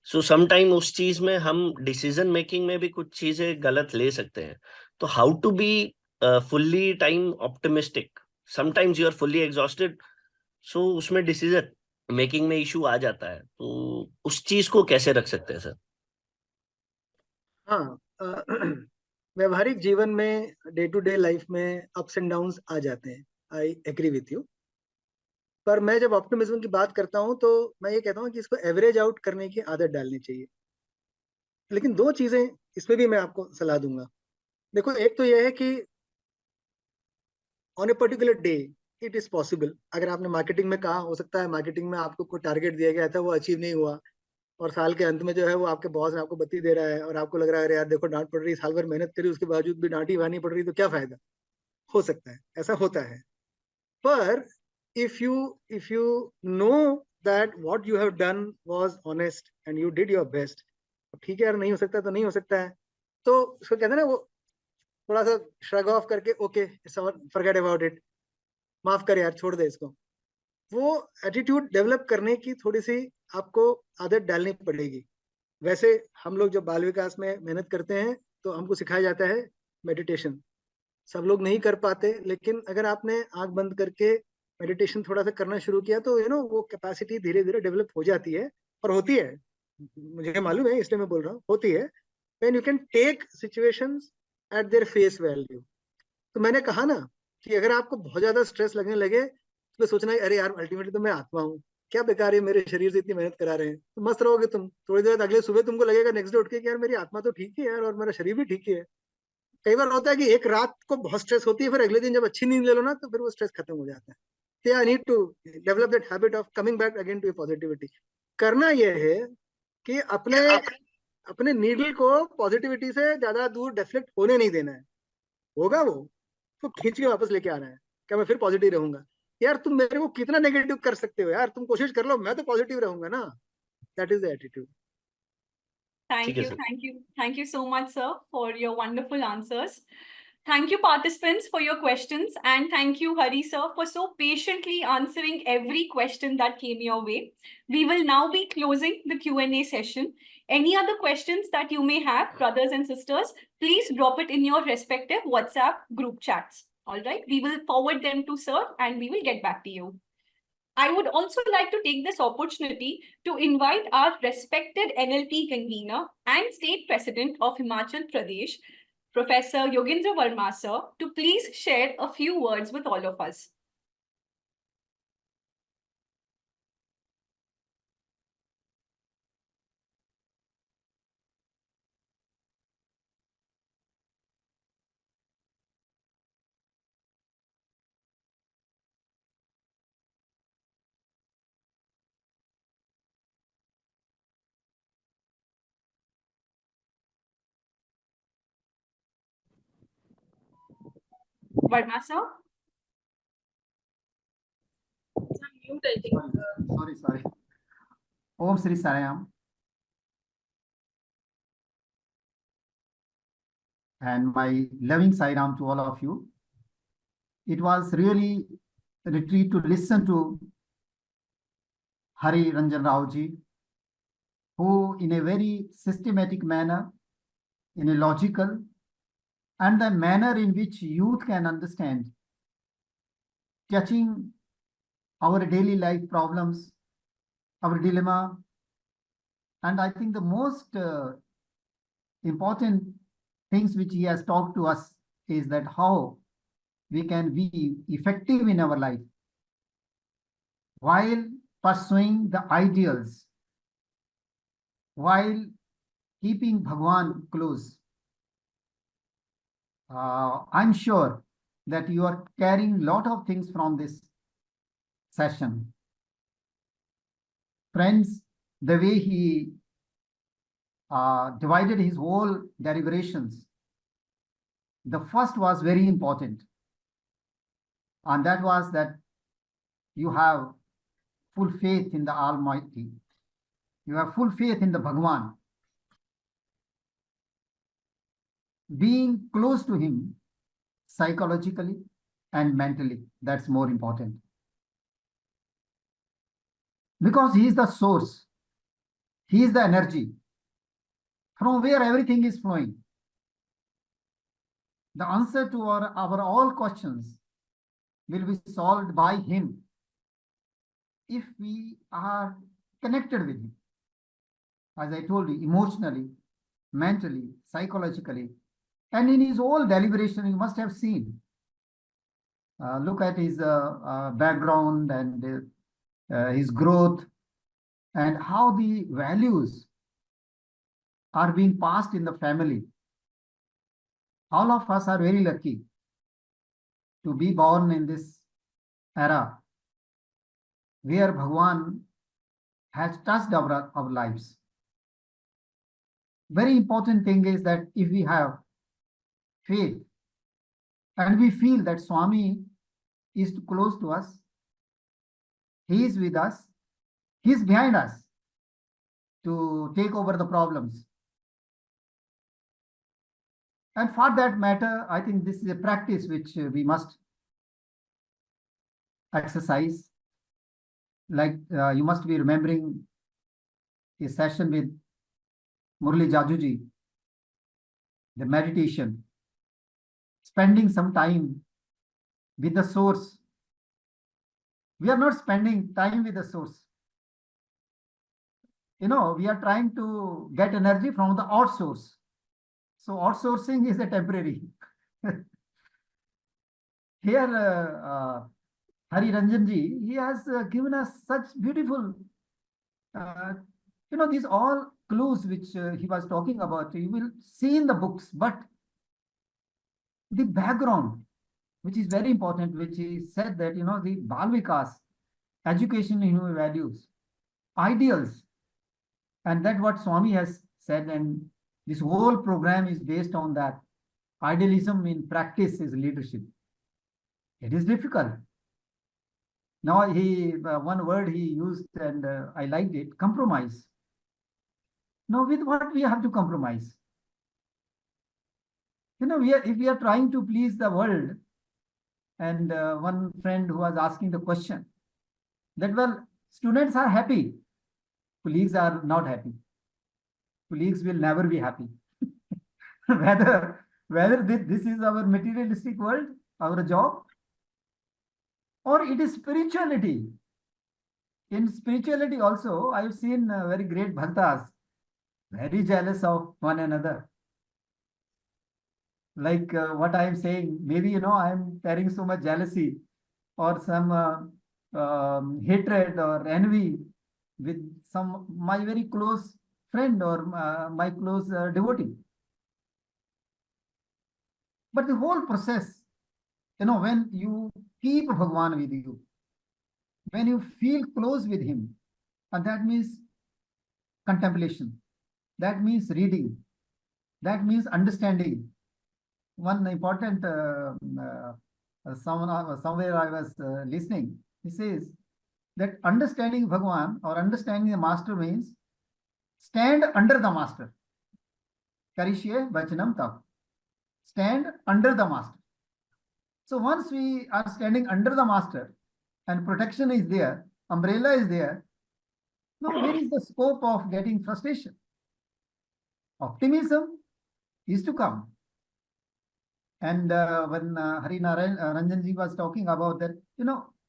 Speaker 9: So sometime उस चीज में हम डिसीजन मेकिंग में भी कुछ चीजें गलत ले सकते हैं। तो how to be fully time optimistic? Sometimes you are fully exhausted, so उसमें डिसीजन मेकिंग में इशू आ जाता है, तो उस चीज को कैसे रख सकते हैं सर?
Speaker 2: हाँ, व्यवहारिक जीवन में डे टू डे लाइफ में अप्स एंड डाउन्स आ जाते हैं, आई एग्री विथ यू। पर मैं जब ऑप्टिमिज्म की बात करता हूं तो मैं ये कहता हूं कि इसको एवरेज आउट करने की आदत डालनी चाहिए। लेकिन दो चीजें इसमें भी मैं आपको सलाह दूंगा। देखो, एक तो यह है कि on a particular day it is possible, अगर आपने मार्केटिंग में कहा, हो सकता है मार्केटिंग में आपको कोई टारगेट दिया गया था, वो अचीव नहीं हुआ, और साल के अंत में जो है वो आपके बॉस ने आपको बत्ती दे रहा है और आपको लग रहा है अरे यार देखो डांट पड़ रही, साल भर मेहनत करी उसके बावजूद भी डांट ही वानी पड़ रही, तो क्या फायदा। हो सकता है, ऐसा होता है। पर if you know that what you have done was honest and you did your best, ठीक है यार, नहीं हो सकता तो नहीं हो सकता है, तो उसको कहते हैं ना, वो थोड़ा सा श्रग ऑफ करके ओके फॉरगेट अबाउट इट, माफ कर यार, छोड़ दे इसको। वो एटीट्यूड डेवलप करने की थोड़ी सी आपको आदत डालनी पड़ेगी। वैसे हम लोग जब बाल विकास में मेहनत करते हैं तो हमको सिखाया जाता है मेडिटेशन, सब लोग नहीं कर पाते, लेकिन अगर आपने आंख बंद करके मेडिटेशन थोड़ा सा करना शुरू किया तो वो कैपेसिटी धीरे धीरे डेवलप हो जाती है, और होती है, मुझे मालूम है इसलिए मैं बोल रहा हूँ, होती है। When you can take situations at their face value. तो मैंने कहा ना कि अगर आपको बहुत ज्यादा स्ट्रेस लगने लगे तो सोचना है अरे यार अल्टीमेटली तो मैं आत्मा हूँ, क्या बेकार है, मेरे शरीर से इतनी मेहनत करा रहे हैं, तो मस्त रहोगे तुम। थोड़ी देर अगले सुबह तुमको लगेगा नेक्स्ट डे उठ के कि यार मेरी आत्मा तो ठीक ही है यार और मेरा शरीर भी ठीक ही है। कई बार होता है कि एक रात को बहुत स्ट्रेस होती है, फिर अगले दिन जब अच्छी नींद ले लो ना तो फिर वो स्ट्रेस खत्म हो जाता है। तो I need to develop that habit of coming back again to positivity. करना यह है कि अपने नीडल को पॉजिटिविटी से ज्यादा दूर डिफ्लेक्ट होने नहीं देना है। होगा वो तो खींच के वापस लेके आना है, क्या मैं फिर पॉजिटिव रहूंगा। यार तुम मेरे को कितना नेगेटिव कर सकते हो यार, तुम कोशिश कर लो, मैं तो पॉजिटिव रहूंगा ना। That is the attitude.
Speaker 4: Thank you so much, sir, for your wonderful answers. Thank you, participants, for your questions. And thank you, Hari sir, for so patiently answering every question that came your way. We will now be closing the Q&A session. Any other questions that you may have, brothers and sisters, please drop it in your respective WhatsApp group chats. All right, we will forward them to sir and we will get back to you. I would also like to take this opportunity to invite our respected NLP convener and state president of Himachal Pradesh, Professor Yogendra Verma sir, to please share a few words with all of us. Verma sir?
Speaker 10: Sorry. Om Sri Sarayam. And my loving Sairam to all of you. It was really a retreat to listen to Hari Ranjan Rao ji, who in a very systematic manner, in a logical, and the manner in which youth can understand, touching our daily life problems, our dilemma. And I think the most important things which he has talked to us is that how we can be effective in our life while pursuing the ideals, while keeping Bhagwan close. I'm sure that you are carrying a lot of things from this session. Friends, the way he divided his whole deliberations, the first was very important. And that was that you have full faith in the Almighty. You have full faith in the Bhagwan. Being close to him psychologically and mentally, that's more important. Because he is the source. He is the energy from where everything is flowing. The answer to our all questions will be solved by him if we are connected with him. As I told you, emotionally, mentally, psychologically, and in his whole deliberation, you must have seen. Look at his background and his growth and how the values are being passed in the family. All of us are very lucky to be born in this era where Bhagwan has touched our lives. Very important thing is that if we have faith and we feel that Swami is close to us, he is with us, he is behind us to take over the problems. And for that matter, I think this is a practice which we must exercise. Like you must be remembering a session with Murli Jajuji, the meditation, spending some time with the source. We are not spending time with the source. You know, we are trying to get energy from the outsource. So outsourcing is a temporary. Here, Hari Ranjan ji, he has given us such beautiful, these all clues which he was talking about. You will see in the books, but the background, which is very important, which he said that, the Bal Vikas, education in human values, ideals, and that what Swami has said, and this whole program is based on that. Idealism in practice is leadership. It is difficult. Now one word he used and I liked it, compromise. Now with what we have to compromise? if we are trying to please the world, and one friend who was asking the question that, well, students are happy, colleagues are not happy. Colleagues will never be happy. whether this is our materialistic world, our job, or it is spirituality. In spirituality also, I've seen very great bhaktas very jealous of one another. Like what I am saying, maybe I am carrying so much jealousy or some hatred or envy with my very close friend or my close devotee. But the whole process, when you keep Bhagwan with you, when you feel close with him, and that means contemplation, that means reading, that means understanding. One important somewhere I was listening, he says that understanding Bhagwan or understanding the master means stand under the master. Karishye vachanam tap. Stand under the master. So once we are standing under the master and protection is there, umbrella is there, now where is the scope of getting frustration? Optimism is to come. And when Hari Ranjanji was talking about that,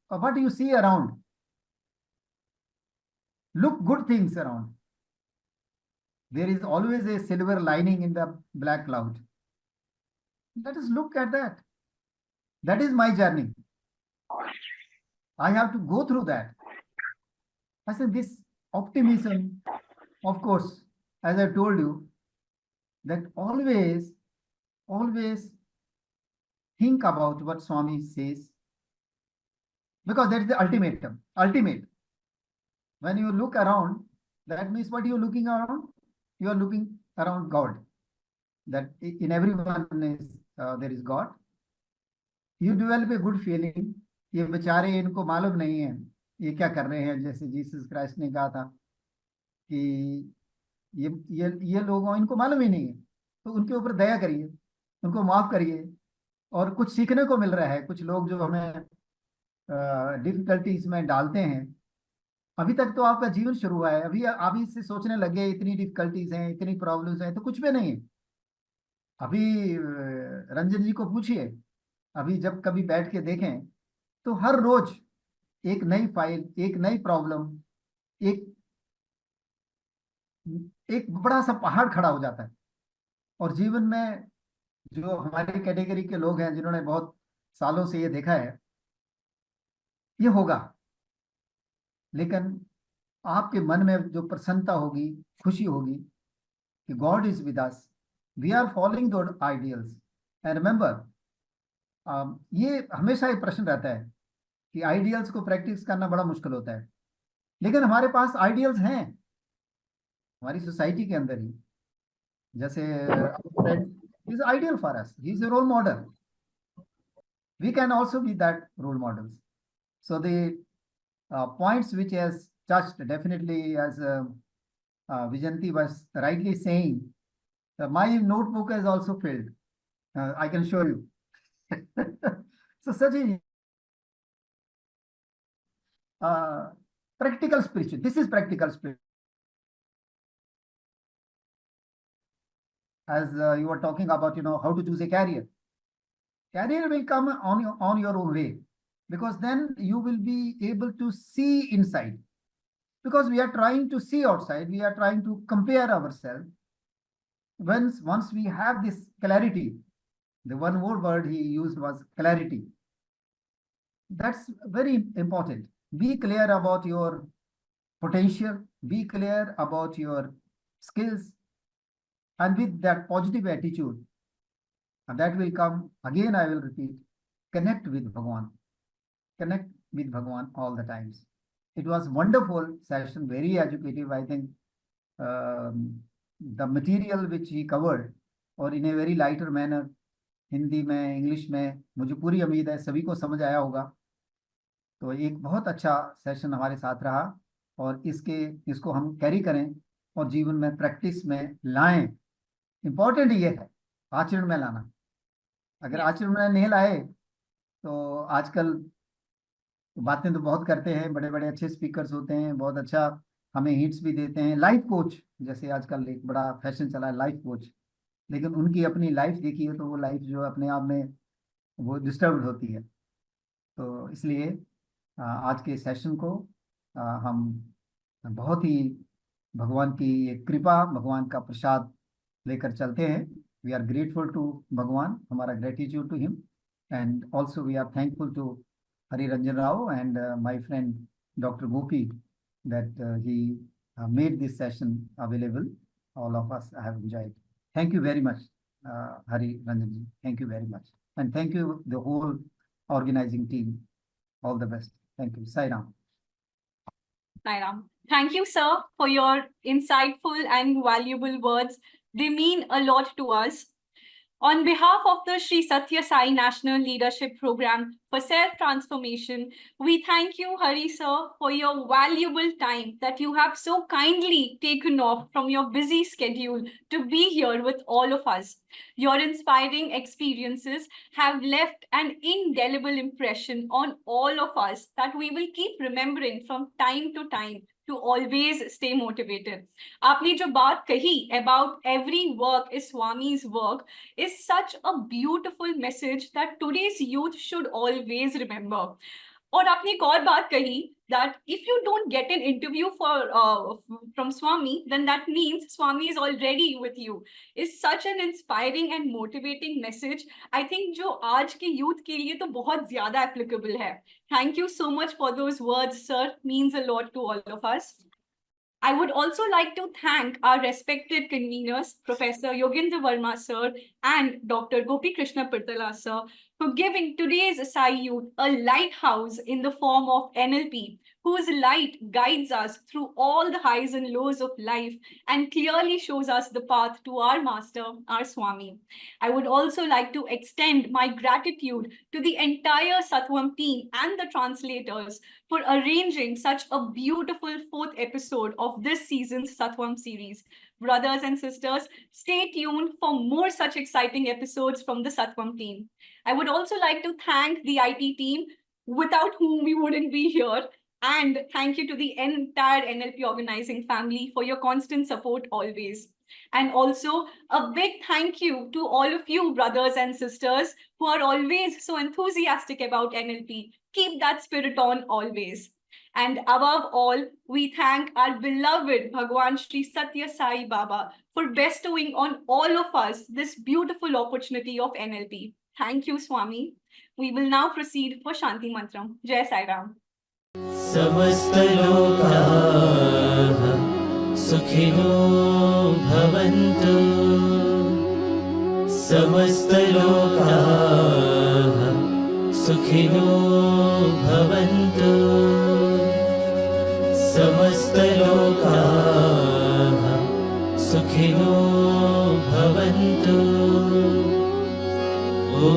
Speaker 10: what do you see around? Look good things around. There is always a silver lining in the black cloud. Let us look at that. That is my journey. I have to go through that. I said this optimism, of course, as I told you, that always think about what Swami says, because that is the ultimate. When you look around, that means what you are looking around? You are looking around God. That in everyone there is God. You develop a good feeling. ये बेचारे इनको मालूम नहीं है ये क्या कर रहे हैं, जैसे जीसस क्राइस्ट ने कहा था कि ये लोगों इनको मालूम ही नहीं है, तो उनके ऊपर दया करिए, उनको माफ करिए, और कुछ सीखने को मिल रहा है। कुछ लोग जो हमें डिफिकल्टीज में डालते हैं, अभी तक तो आपका जीवन शुरू हुआ है, अभी से सोचने लगे इतनी डिफिकल्टीज हैं, इतनी प्रॉब्लम्स हैं, तो कुछ भी नहीं है। अभी रंजन जी को पूछिए, अभी जब कभी बैठ के देखें तो हर रोज एक नई फाइल, एक नई प्रॉब्लम, एक बड़ा सा पहाड़ खड़ा हो जाता है। और जीवन में जो हमारी कैटेगरी के लोग हैं, जिन्होंने बहुत सालों से ये देखा है, ये होगा। लेकिन आपके मन में जो प्रसन्नता होगी, खुशी होगी कि God is with us, we are following the ideals. And remember, ये हमेशा एक प्रश्न रहता है कि आइडियल्स को प्रैक्टिस करना बड़ा मुश्किल होता है, लेकिन हमारे पास आइडियल्स हैं हमारी सोसाइटी के अंदर ही। जैसे is ideal for us. He is a role model. We can also be that role models. So the points which has touched, definitely, as Vijanti was rightly saying, my notebook is also filled. I can show you. So such a practical spiritual. This is practical spiritual. As you were talking about, how to choose a career. Career will come on your own way, because then you will be able to see inside. Because we are trying to see outside, we are trying to compare ourselves. Once we have this clarity, the one more word he used was clarity. That's very important. Be clear about your potential, be clear about your skills, and with that positive attitude, and that will come, again I will repeat, connect with Bhagwan. Connect with Bhagwan all the times. It was wonderful session, very educative. I think the material which he covered, or in a very lighter manner, Hindi में, English में, मुझे पूरी उम्मीद है सभी को समझ आया होगा। तो एक बहुत अच्छा सेशन हमारे साथ रहा, और इसको हम कैरी करें और जीवन में प्रैक्टिस में लाएं। इम्पोर्टेंट ये है आचरण में लाना। अगर आज उन्होंने नहीं लाए तो आजकल बातें तो बहुत करते हैं, बड़े बड़े अच्छे स्पीकर्स होते हैं, बहुत अच्छा हमें हिंट्स भी देते हैं। लाइफ कोच जैसे आजकल एक बड़ा फैशन चला है, लाइफ कोच, लेकिन उनकी अपनी लाइफ देखिए तो वो लाइफ जो अपने आप में वो डिस्टर्ब होती है। तो इसलिए आज के सेशन को हम बहुत ही भगवान की एक कृपा, भगवान का प्रसाद लेकर चलते हैं। वी आर ग्रेटफुल टू भगवान, हमारा gratitude to him, and also we are thankful to Hari Ranjan Rao and my friend Dr. Gopi that he made this session available. All of us have enjoyed. Thank you very much, Hari Ranjan ji. Thank you very much. And thank you the whole organizing team. All the best. Thank you. Sai Ram.
Speaker 4: Sai Ram. Thank you, sir, for your insightful and valuable words. They mean a lot to us. On behalf of the Sri Satya Sai National Leadership Program for Self-Transformation, we thank you, Hari sir, for your valuable time that you have so kindly taken off from your busy schedule to be here with all of us. Your inspiring experiences have left an indelible impression on all of us that we will keep remembering from time to time to always stay motivated. आपने जो बात कही about every work is Swami's work is such a beautiful message that today's youth should always remember. और आपने एक और बात कही that if you don't get an interview from Swami, then that means Swami is already with you. Is such an inspiring and motivating message. I think जो आज के youth के लिए तो बहुत ज़्यादा applicable है. Thank you so much for those words, sir. Means a lot to all of us. I would also like to thank our respected conveners, Professor Yogendra Verma sir and Dr. Gopi Krishna Pirtala sir, for giving today's Sai youth a lighthouse in the form of NLP, whose light guides us through all the highs and lows of life and clearly shows us the path to our master, our Swami. I would also like to extend my gratitude to the entire Satvam team and the translators for arranging such a beautiful 4th episode of this season's Satvam series. Brothers and sisters, stay tuned for more such exciting episodes from the Satvam team. I would also like to thank the IT team, without whom we wouldn't be here. And thank you to the entire NLP organizing family for your constant support always. And also a big thank you to all of you brothers and sisters who are always so enthusiastic about NLP. Keep that spirit on always. And above all, we thank our beloved Bhagwan Sri Satya Sai Baba for bestowing on all of us this beautiful opportunity of NLP. Thank you, Swami. We will now proceed for Shanti Mantram. Jai Sai Ram.
Speaker 11: समस्तलोकाः सुखिनो भवन्तु, समस्तलोकाः सुखिनो भवन्तु, समस्तलोकाः सुखिनो भवन्तु। ॐ